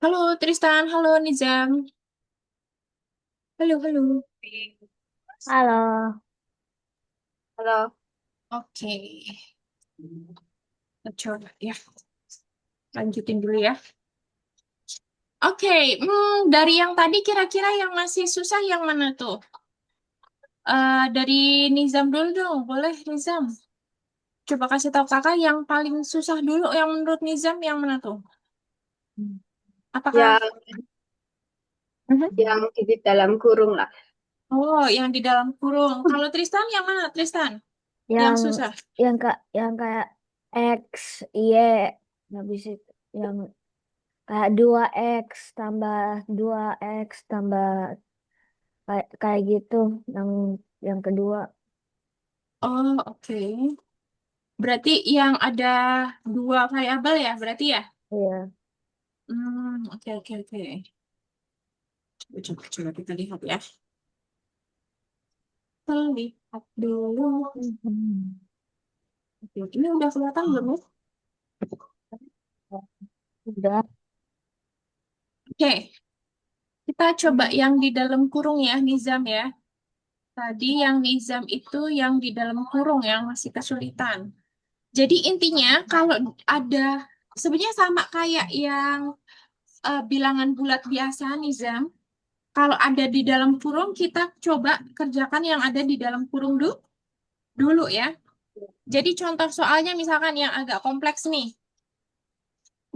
Halo Tristan, halo Nizam. Halo, halo. Halo. Halo. Oke. Kita coba ya. Lanjutin dulu ya. Oke, dari yang tadi kira-kira yang masih susah yang mana tuh? Dari Nizam dulu dong, boleh Nizam? Coba kasih tahu kakak yang paling susah dulu yang menurut Nizam yang mana tuh? Apakah? Yang yang di dalam kurung lah. Oh, yang di dalam kurung. Kalau Tristan yang mana Tristan? Yang Yang susah. yang kayak X, Y, habis itu yang kayak 2X tambah 2X tambah kayak gitu yang kedua. Oh, oke. Berarti yang ada dua variabel ya, berarti ya? Iya. Oke, oke, oke. Coba kita lihat ya. Kita lihat dulu. Mhm. Oke, ini udah kelihatan belum ya? Udah. Oke, kita coba yang di dalam kurung ya, Nizam ya. Tadi yang Nizam itu yang di dalam kurung yang masih kesulitan. Jadi intinya kalau ada, sebenarnya sama kayak yang bilangan bulat biasa, Nizam. Kalau ada di dalam kurung, kita coba kerjakan yang ada di dalam kurung dulu ya. Jadi contoh soalnya misalkan yang agak kompleks nih.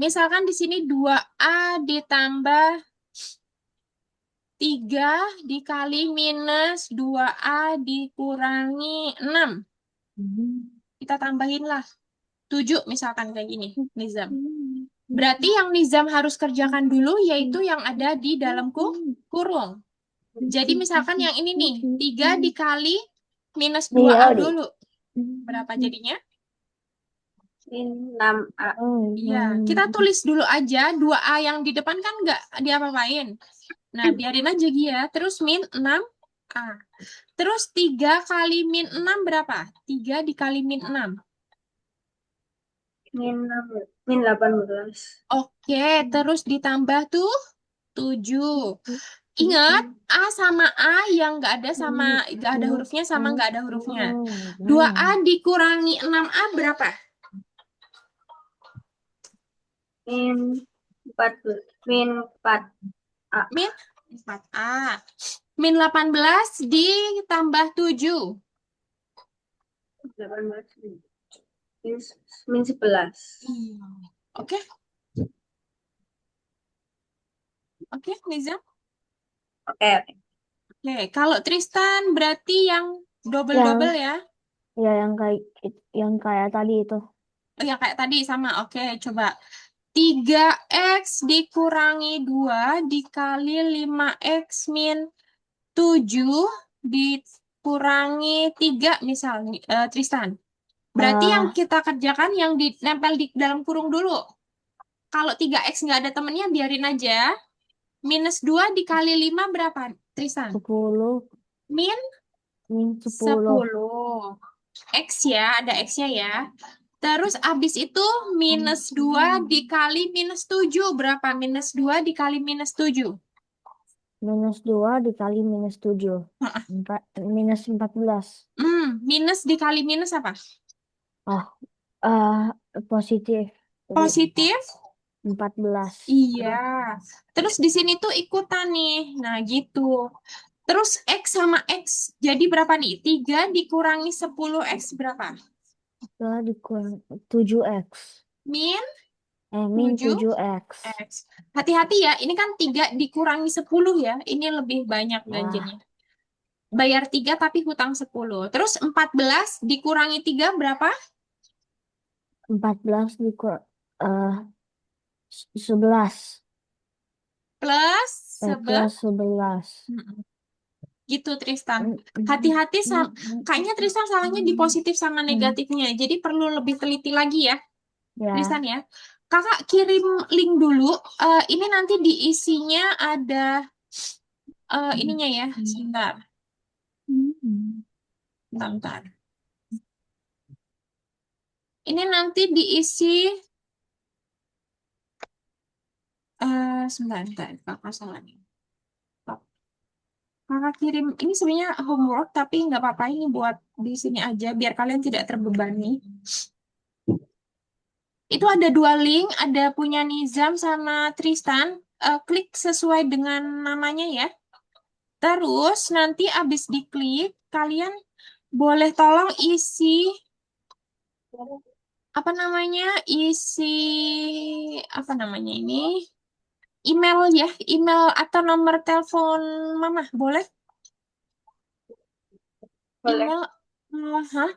Misalkan di sini 2A ditambah 3 dikali minus 2A dikurangi 6. Mhm. Kita tambahin lah 7 misalkan kayak gini, Nizam. Berarti yang Nizam harus kerjakan dulu yaitu yang ada di dalam kurung. Jadi misalkan yang ini nih, 3 dikali minus 2A Iya, Di. dulu. Berapa jadinya? Min 6A. Iya, kita tulis dulu aja 2A yang di depan kan nggak diapa-apain. Nah, biarin aja dia. Terus min 6A. Terus 3 kali min 6 berapa? 3 dikali min 6. Min 18. Oke, terus ditambah tuh 7. Ingat, A sama A yang nggak ada hurufnya sama nggak ada hurufnya. 2A dikurangi 6A berapa? Min 14. Min 4A. Min 4A. Min 18 ditambah 7. 18. Min 11. Oke, oke, Nizam. Oke, oke. Oke, kalau Tristan berarti yang double-double Yang ya. ya yang kayak tadi itu. Oh, yang kayak tadi sama. Oke, coba. 3X dikurangi 2 dikali 5X min 7 dikurangi 3 misalnya, Tristan. Berarti yang Ah, kita kerjakan yang nempel di dalam kurung dulu. Kalau 3X nggak ada temennya, biarin aja. Minus 2 dikali 5 berapa, Tristan? 10 Min min 10. 10. X ya, ada X-nya ya. Terus abis itu minus 2 dikali minus 7. Berapa? Minus 2 dikali minus 7. Minus 2 dikali minus 7. Minus 14. Minus dikali minus apa? Oh, ah, positif. Jadi Positif? 14. Iya. Terus di sini tuh ikutan nih. Nah, gitu. Terus X sama X. Jadi berapa nih? 3 dikurangi 10X berapa? Setelah dikurang 7x. Min Min 7 7x. X. Hati-hati ya, ini kan 3 dikurangi 10 ya. Ini lebih banyak Ah, ganjilnya. Bayar 3 tapi hutang 10. Terus 14 dikurangi 3 berapa? 14 dikurang 11. Plus Plus 11. gitu Tristan. Hati-hati kayaknya Tristan salahnya di positif sama negatifnya. Jadi perlu lebih teliti lagi ya, Tristan Ya. ya. Kakak kirim link dulu. Ini nanti diisinya ada ininya ya. Sebentar. Bentar, bentar. Ini nanti diisi, sebentar, kakak salah nih. Kakak kirim, ini sebenarnya homework, tapi nggak apa-apa, ini buat di sini aja, biar kalian tidak terbebani. Itu ada dua link, ada punya Nizam sama Tristan. Klik sesuai dengan namanya ya. Terus nanti abis diklik, kalian boleh tolong isi apa namanya? Isi apa namanya ini? Email ya, email atau nomor telepon mama, boleh? Boleh. Email, hah?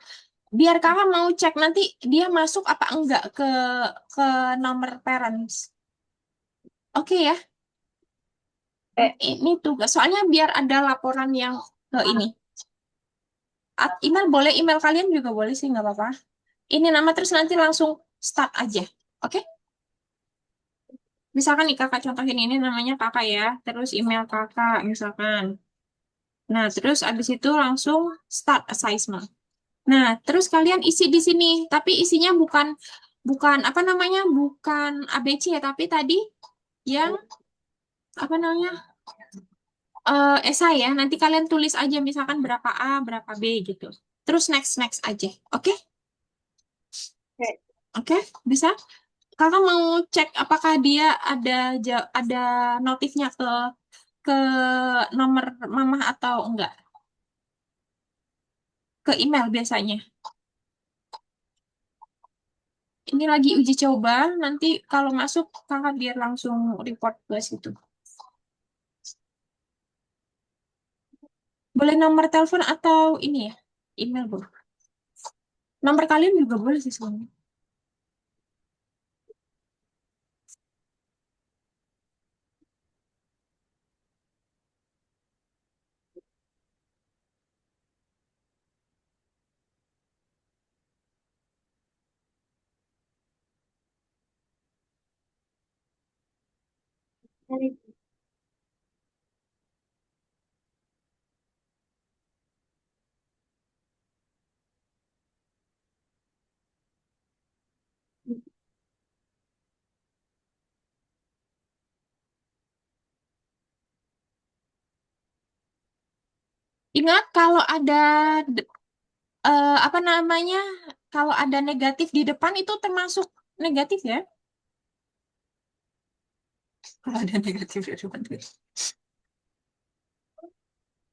Biar kakak mau cek nanti dia masuk apa enggak ke nomor parents. Oke ya, ini tugas. Soalnya biar ada laporan yang ke ini. Email boleh, email kalian juga boleh sih, nggak apa-apa. Ini nama terus nanti langsung start aja. Oke? Misalkan nih kakak contohin ini namanya kakak ya, terus email kakak misalkan. Nah, terus abis itu langsung start assessment. Nah, terus kalian isi di sini, tapi isinya bukan bukan apa namanya? Bukan ABC ya, tapi tadi yang apa namanya? Esai ya. Nanti kalian tulis aja misalkan berapa A, berapa B gitu. Terus next next aja. Oke? Oke. Oke, bisa? Kakak mau cek apakah dia ada notifnya ke nomor mamah atau enggak? Ke email biasanya. Ini lagi uji coba, nanti kalau masuk kakak biar langsung report ke situ. Boleh nomor telepon atau ini ya, email boleh. Nomor kalian juga boleh sih sebenarnya. Ingat kalau ada apa namanya, kalau ada negatif di depan itu termasuk negatif ya. Kalau ada negatif di depan.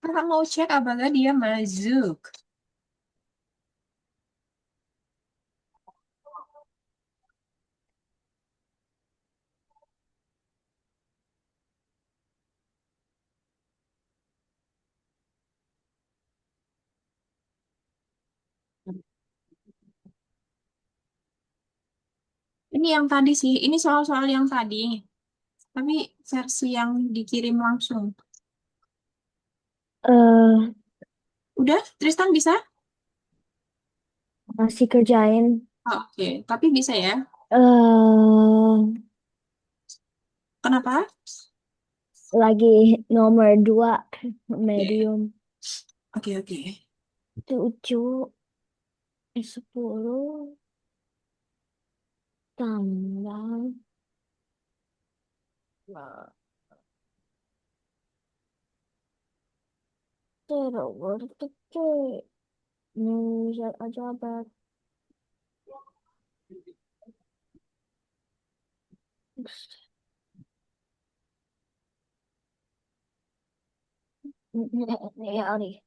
Kakak mau cek apakah dia masuk. Ini yang tadi sih, ini soal-soal yang tadi. Tapi versi yang dikirim langsung. Eh, Udah, Tristan bisa? masih kerjain. Oh, oke, tapi bisa ya. Eh, Kenapa? lagi nomor 2 Oke, medium oke, oke. 7 10 tambah terus kecil bisa aja bet ya nih.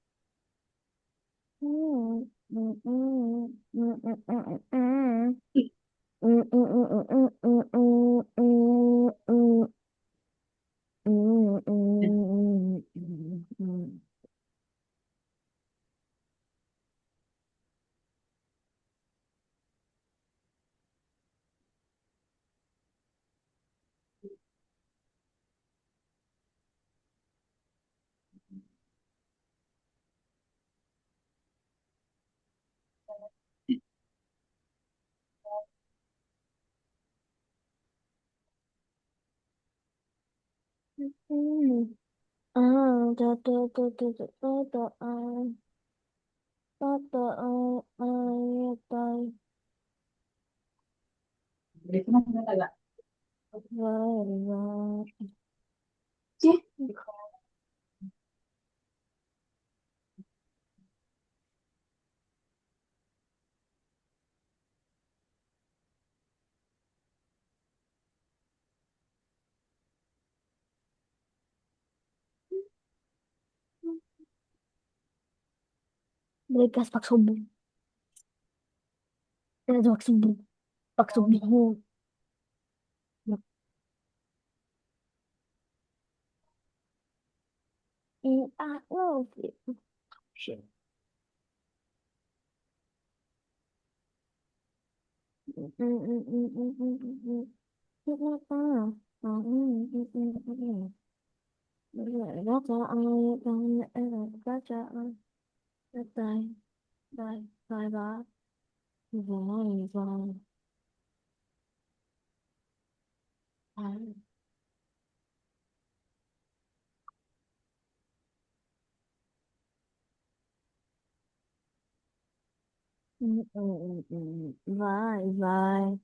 Vai, beli gas pak subuh. Pak subuh. Pak subuh. I love you. Shit. Vai, vai.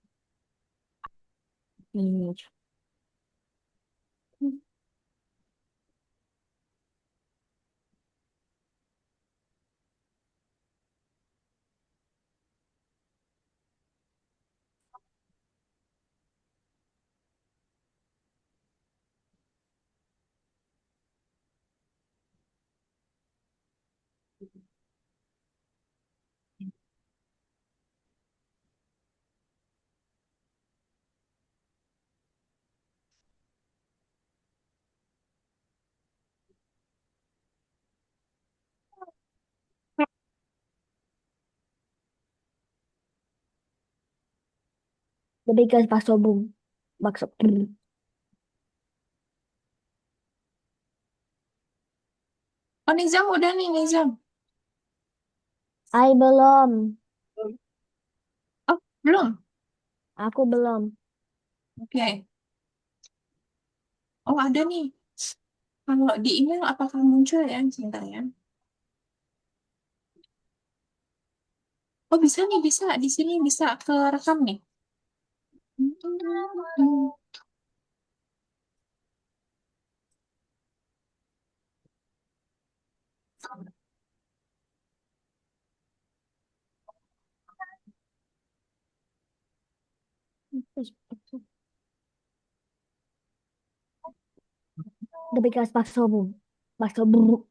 Lebih gas bakso bum. Bakso. Oh, Nizam udah nih, Nizam. Ai belum. Oh, belum. Aku belum. Oke. Oh, ada nih. Kalau di email apakah muncul ya, Cinta ya? Oh, bisa nih, bisa. Di sini bisa ke rekam nih. Lebih gas bakso bum. Bakso bum.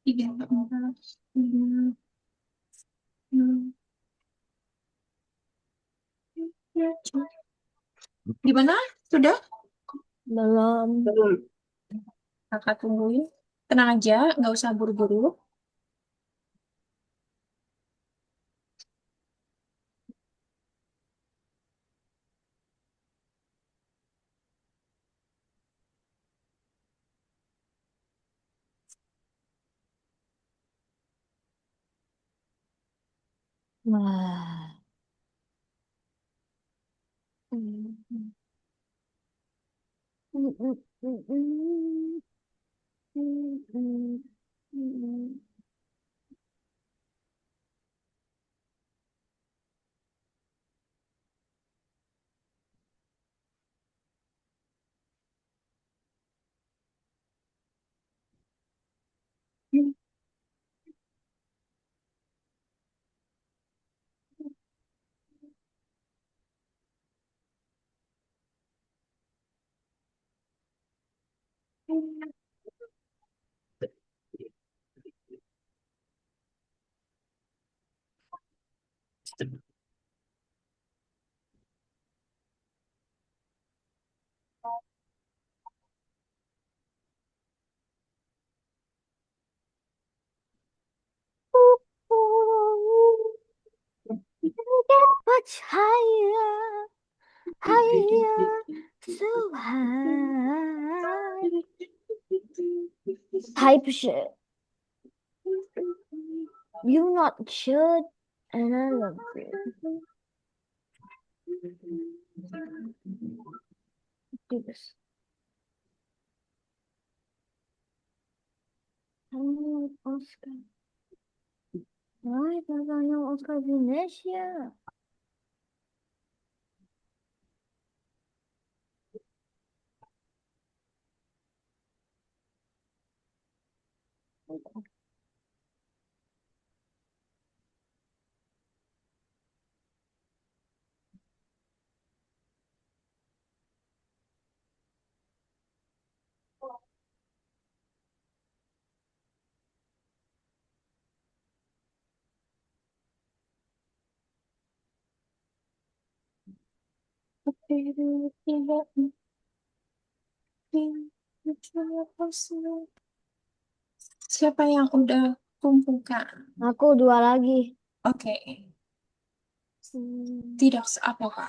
Tiga, empat, lima, enam, tujuh. Gimana? Sudah? Belum. Belum. Kakak tungguin. Tenang aja, nggak usah buru-buru. Wah. Mm, mm, mm, mm, mm, mm, mm, mm, Get much higher, higher, so high. Type shit. You not should, and I love you. Do this. Oscar. Why does I know Oscar Venetia? Siapa yang udah kumpulkan? Aku dua lagi. Oke, Hmm. tidak apa-apa.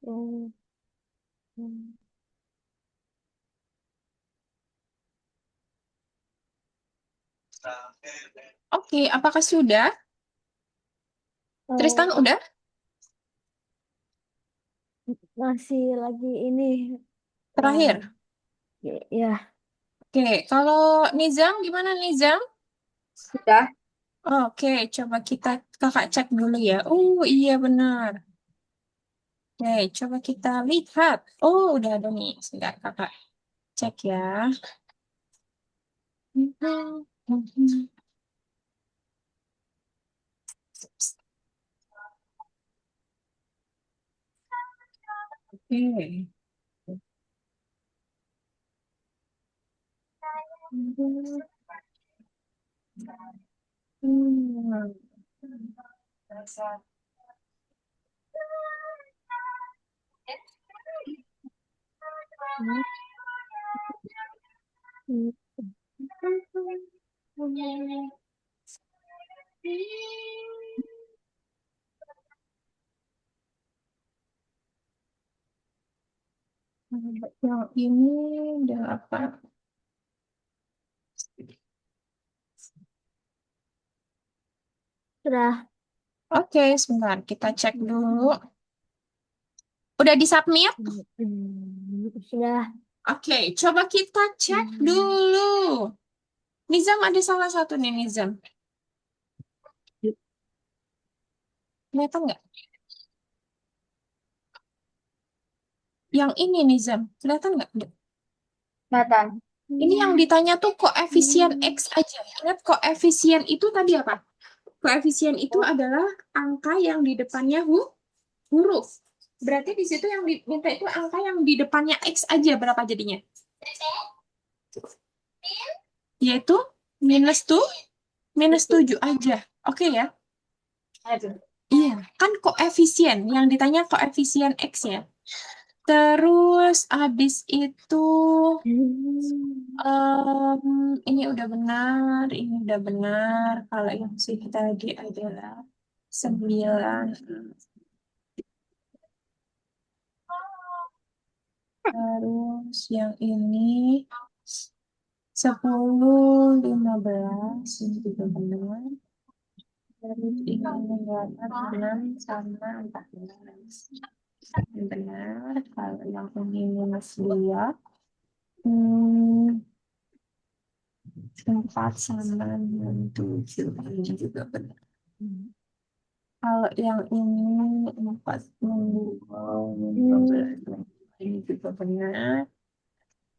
Hmm. Oke, apakah sudah? Tristan Oh, udah? masih lagi ini. Terakhir. Ya, Oke, kalau Nizam gimana Nizam? Sudah. Oke, coba kakak cek dulu ya. Oh iya benar. Oke, coba kita lihat. Oh udah ada nih. Sebentar kakak cek ya. Oke. Hmm. Yang ini udah apa? sudah. Oke, sebentar kita cek dulu. Udah di-submit? Sudah. Oke, coba kita cek dulu. Nizam ada salah satu nih Nizam. Kelihatan nggak? Yang ini Nizam, kelihatan nggak? Kelihatan. Ini yang ditanya tuh koefisien X aja. Ingat koefisien itu tadi apa? Koefisien itu adalah angka yang di depannya huruf. Berarti di situ yang diminta itu angka yang di depannya X aja. Berapa jadinya? Yaitu minus 7 aja. Oke ya? Aduh. Iya, kan koefisien. Yang ditanya koefisien X ya. Terus habis itu ini udah benar, ini udah benar. Kalau yang sini tadi adalah 9. Terus yang ini 10, 15, ini juga benar. Terus ini 8, 6, sama 14. Ini benar. Kalau yang ini minus 2, 4 sama 7. Ini juga benar. Kalau yang ini 4, 2, 15. Ini juga benar.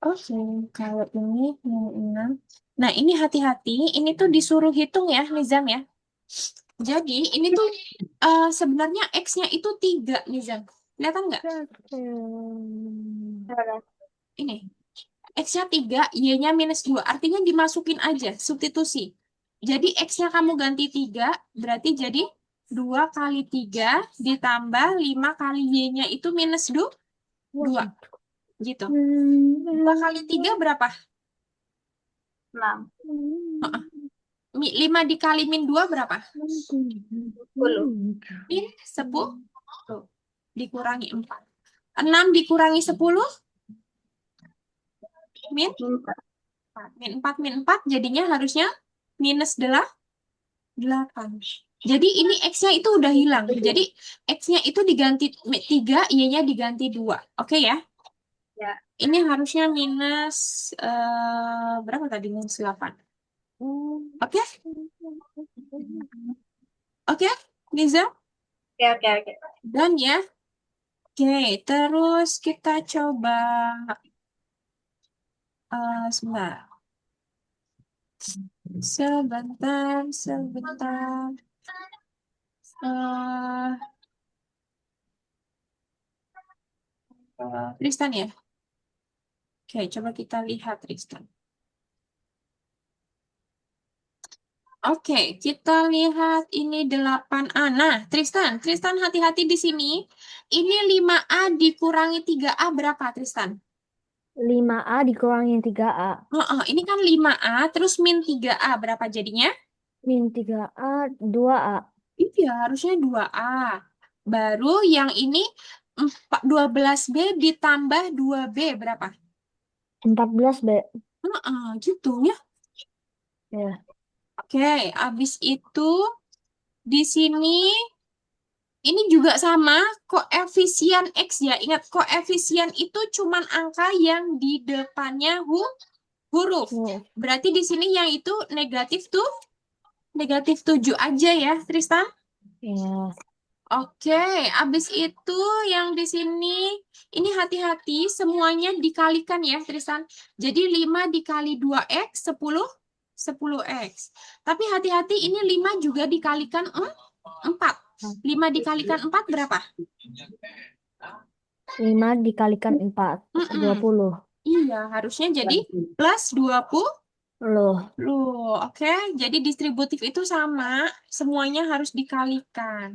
Oke, kalau ini yang 6. Nah, ini hati-hati. Ini tuh disuruh hitung ya, Nizam ya. Jadi, ini tuh sebenarnya X-nya itu 3, Nizam. Kelihatan nggak? Ini. X-nya 3, Y-nya minus 2. Artinya dimasukin aja, substitusi. Jadi, X-nya kamu ganti 3, berarti jadi 2 kali 3 ditambah 5 kali Y-nya itu minus 2. Gitu. 2 kali 3 berapa? 6. 5 dikali min 2 berapa? 10. Min 10 dikurangi 4. 6 dikurangi 10 min 4. Min 4 min 4 jadinya harusnya minus 8. Jadi ini X-nya itu udah hilang. Jadi X-nya itu diganti 3, Y-nya diganti 2. Oke ya? Ya. Ini harusnya minus berapa tadi? Minus 8. Oke? Oke, Niza? Oke, oke, oke. Dan ya. Oke, terus kita coba sebentar. Sebentar. Tristan ya? Oke, coba kita lihat Tristan. Oke, kita lihat ini 8A. Nah, Tristan hati-hati di sini. Ini 5A dikurangi 3A berapa, Tristan? 5A dikurangin 3A. Ini kan 5A, terus min 3A berapa jadinya? Min 3A, 2A. Iya, harusnya 2A. Baru yang ini 12B ditambah 2B berapa? 14B. Gitu ya. Ya. Oke, habis itu di sini ini juga sama koefisien X ya. Ingat koefisien itu cuman angka yang di depannya huruf. Oh, Berarti di sini yang itu negatif 7 aja ya, Tristan. ya. Oke, habis itu yang di sini ini hati-hati semuanya dikalikan ya, Tristan. Jadi 5 dikali 2x 10x. Tapi hati-hati ini 5 juga dikalikan 4. 5 dikalikan 4 berapa? 5 dikalikan 4. Mm-mm. 20. Iya, harusnya jadi plus 20. Loh. Loh, oke. Jadi distributif itu sama, semuanya harus dikalikan.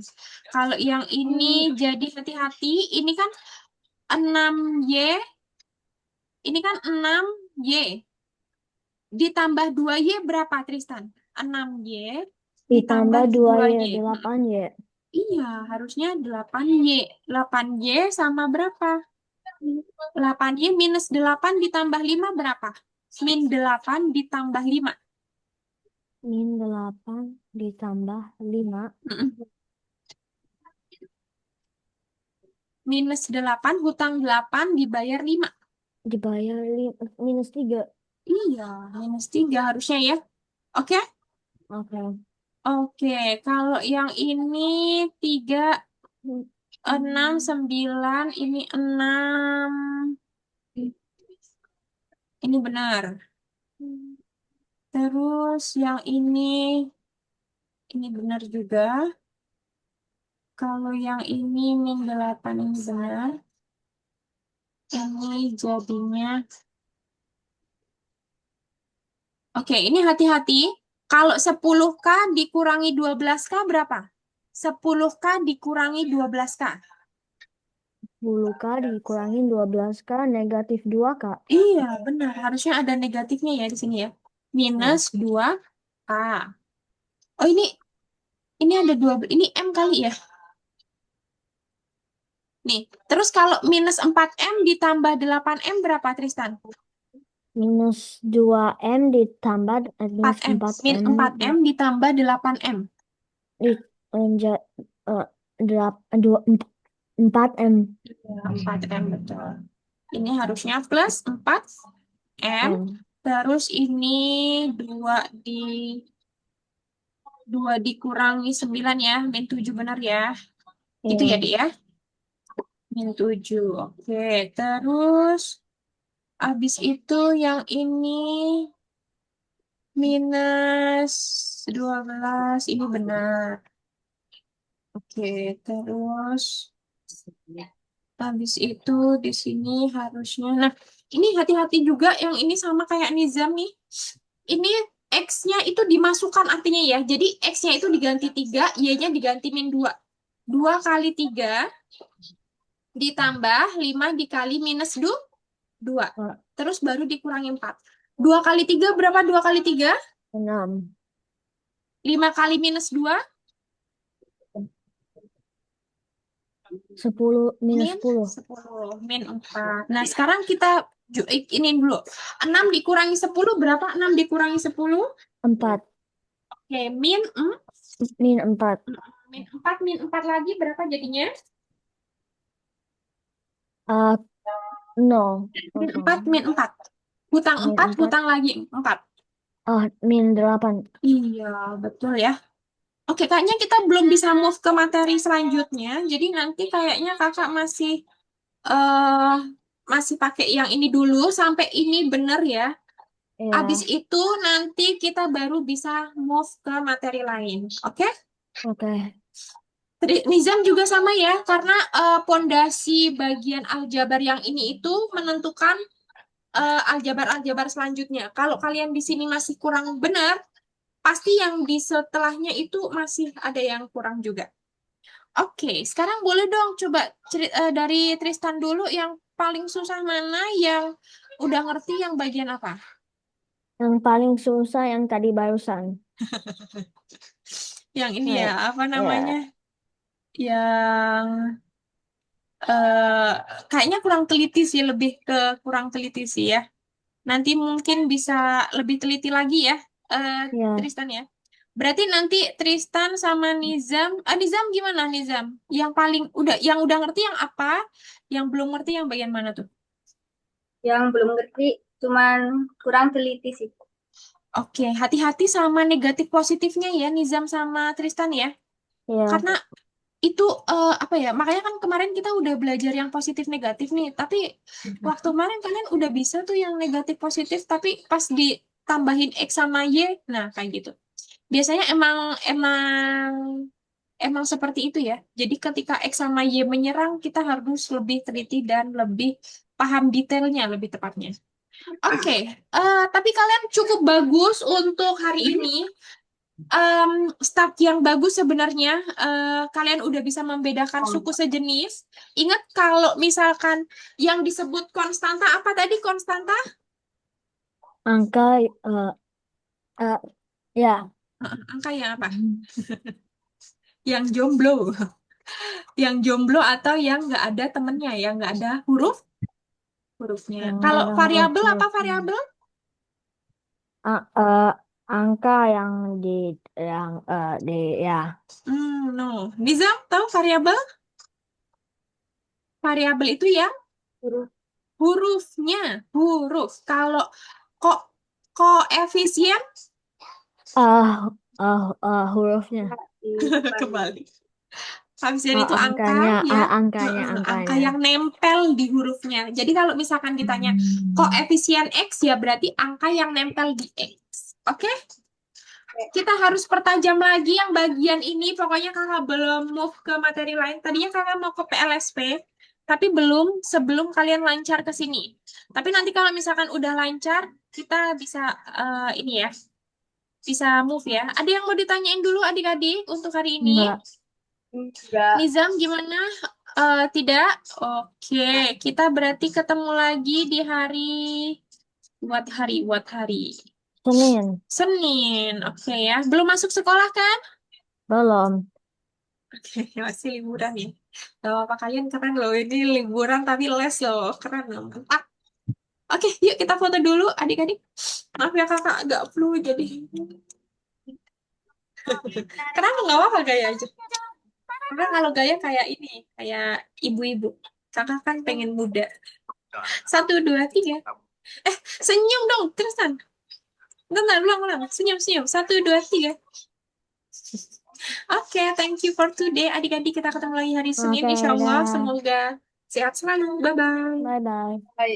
Kalau yang ini jadi hati-hati, ini kan 6Y, ini kan 6Y. Ditambah 2Y berapa, Tristan? 6Y ditambah Ditambah 2Y, 2Y. 8Y. Iya, harusnya 8Y. 8Y sama berapa? 8Y minus 8 ditambah 5 berapa? Min 8 ditambah 5. Min 8 ditambah 5. Minus 8, hutang 8 dibayar 5. Dibayar minus 3. Iya, minus 3 harusnya ya. Oke? Oke. Oke, kalau yang ini 3, 6, 9, ini 6. Ini benar. Terus yang ini benar juga. Kalau yang ini min 8 ini benar. Ini jadinya. Oke, ini hati-hati. Kalau 10K dikurangi 12K berapa? 10K dikurangi 12K. 10K dikurangin 12K negatif 2K. Iya, benar. Harusnya ada negatifnya ya di sini ya. Ya. Minus 2K. Oh, ini ada 12. Ini M kali ya? Nih, terus kalau minus 4M ditambah 8M berapa, Tristan? Minus 2M ditambah minus 4M. Min 4M 4M ditambah 8M. di menja- 4M. Ya, 4M, betul. Ini harusnya plus 4M. M. Terus ini 2 dikurangi 9 ya. Min 7 benar ya. Itu ya, Ya. Dik ya. Min 7. Oke, terus habis itu yang ini minus 12. Ini benar. Oke, terus habis itu di sini harusnya. Nah, ini hati-hati juga yang ini sama kayak Nizam nih. Ini X-nya itu dimasukkan artinya ya. Jadi X-nya itu diganti 3, Y-nya diganti min 2. 2 kali 3 ditambah 5 dikali minus 2. Terus baru dikurangi 4. 2 kali 3 berapa? 2 kali 3? 6. 5 kali minus 2? 10 minus Min 10. 10. Min 4. Nah, sekarang kita ini dulu. 6 dikurangi 10 berapa? 6 dikurangi 10? 4. Oke, min Min 4. min 4 lagi berapa jadinya? 0. Min 4, min 4. Hutang Min 4, 4. hutang lagi 4. Min 8. Iya, betul ya. Oke, kayaknya kita belum bisa move ke materi selanjutnya. Jadi nanti kayaknya kakak eh masih pakai yang ini dulu sampai ini benar ya. Ya. Habis itu nanti kita baru bisa move ke materi lain. Oke? Oke. Nizam juga sama ya, karena pondasi bagian aljabar yang ini itu menentukan aljabar-aljabar selanjutnya. Kalau kalian di sini masih kurang benar, pasti yang di setelahnya itu masih ada yang kurang juga. Oke, sekarang boleh dong coba dari Tristan dulu yang paling susah mana, yang udah ngerti yang bagian apa? Yang paling susah yang tadi barusan. Yang ini ya, Right. apa Ya. namanya? Yang eh kayaknya kurang teliti sih, lebih ke kurang teliti sih ya. Nanti mungkin bisa lebih teliti lagi ya, Ya, Tristan ya. Berarti nanti Tristan sama Nizam, Nizam gimana Nizam? Yang udah ngerti yang apa? Yang belum ngerti yang bagian mana tuh? Yang belum ngerti, cuman kurang teliti sih. Oke, hati-hati sama negatif positifnya ya, Nizam sama Tristan ya. ya, Karena itu apa ya? Makanya kan kemarin kita udah belajar yang positif negatif nih. Tapi waktu kemarin kalian udah bisa tuh yang negatif positif, tapi pas ditambahin X sama Y, nah kayak gitu. Biasanya emang emang emang seperti itu ya. Jadi ketika X sama Y menyerang, kita harus lebih teliti dan lebih paham detailnya lebih tepatnya. Oke, tapi kalian cukup bagus untuk hari ini. Start yang bagus sebenarnya. Kalian udah bisa membedakan suku sejenis. Ingat kalau misalkan yang disebut konstanta apa tadi konstanta? angka, eh, eh, ya, Angka yang apa? Yang jomblo. Yang jomblo atau yang nggak ada temennya, yang nggak ada hurufnya. yang nggak Kalau ada variabel apa huruf-hurufnya. variabel? Angka yang di, yang di, ya, No. Nizam tahu variabel? Variabel itu ya Huruf hurufnya, huruf. Kalau kok koefisien ah, hurufnya, dibalik. kebalik. Koefisien itu angka angkanya, ya, angkanya, angka angkanya. yang nempel di hurufnya. Jadi kalau misalkan ditanya koefisien X ya berarti angka yang nempel di X. Oke? Kita harus pertajam lagi yang bagian ini. Pokoknya kakak belum move ke materi lain. Tadinya kakak mau ke PLSP, tapi belum sebelum kalian lancar ke sini. Tapi nanti kalau misalkan udah lancar, kita bisa ini ya, bisa move ya. Ada yang mau ditanyain dulu adik-adik untuk hari ini? Enggak, Enggak. Nizam gimana? Tidak? Oke, kita berarti ketemu lagi di hari buat hari Senin, Senin. Oke ya. Belum masuk sekolah kan? belum. Oke, masih liburan ya. Gak apa kalian keren loh. Ini liburan tapi les loh. Keren loh. Mantap. Oke, yuk kita foto dulu adik-adik. Maaf ya kakak agak flu jadi. Kenapa nggak apa-apa gaya aja? Karena kalau gaya kayak ini, kayak ibu-ibu. Kakak kan pengen muda. Satu, dua, tiga. Senyum dong, terusan. Bentar, ulang. Senyum, senyum. Satu, dua, tiga. Oke, thank you for today. Adik-adik kita ketemu lagi hari Senin, Oke, insya Allah. dah. Semoga sehat selalu. Bye-bye. Bye-bye. Baik.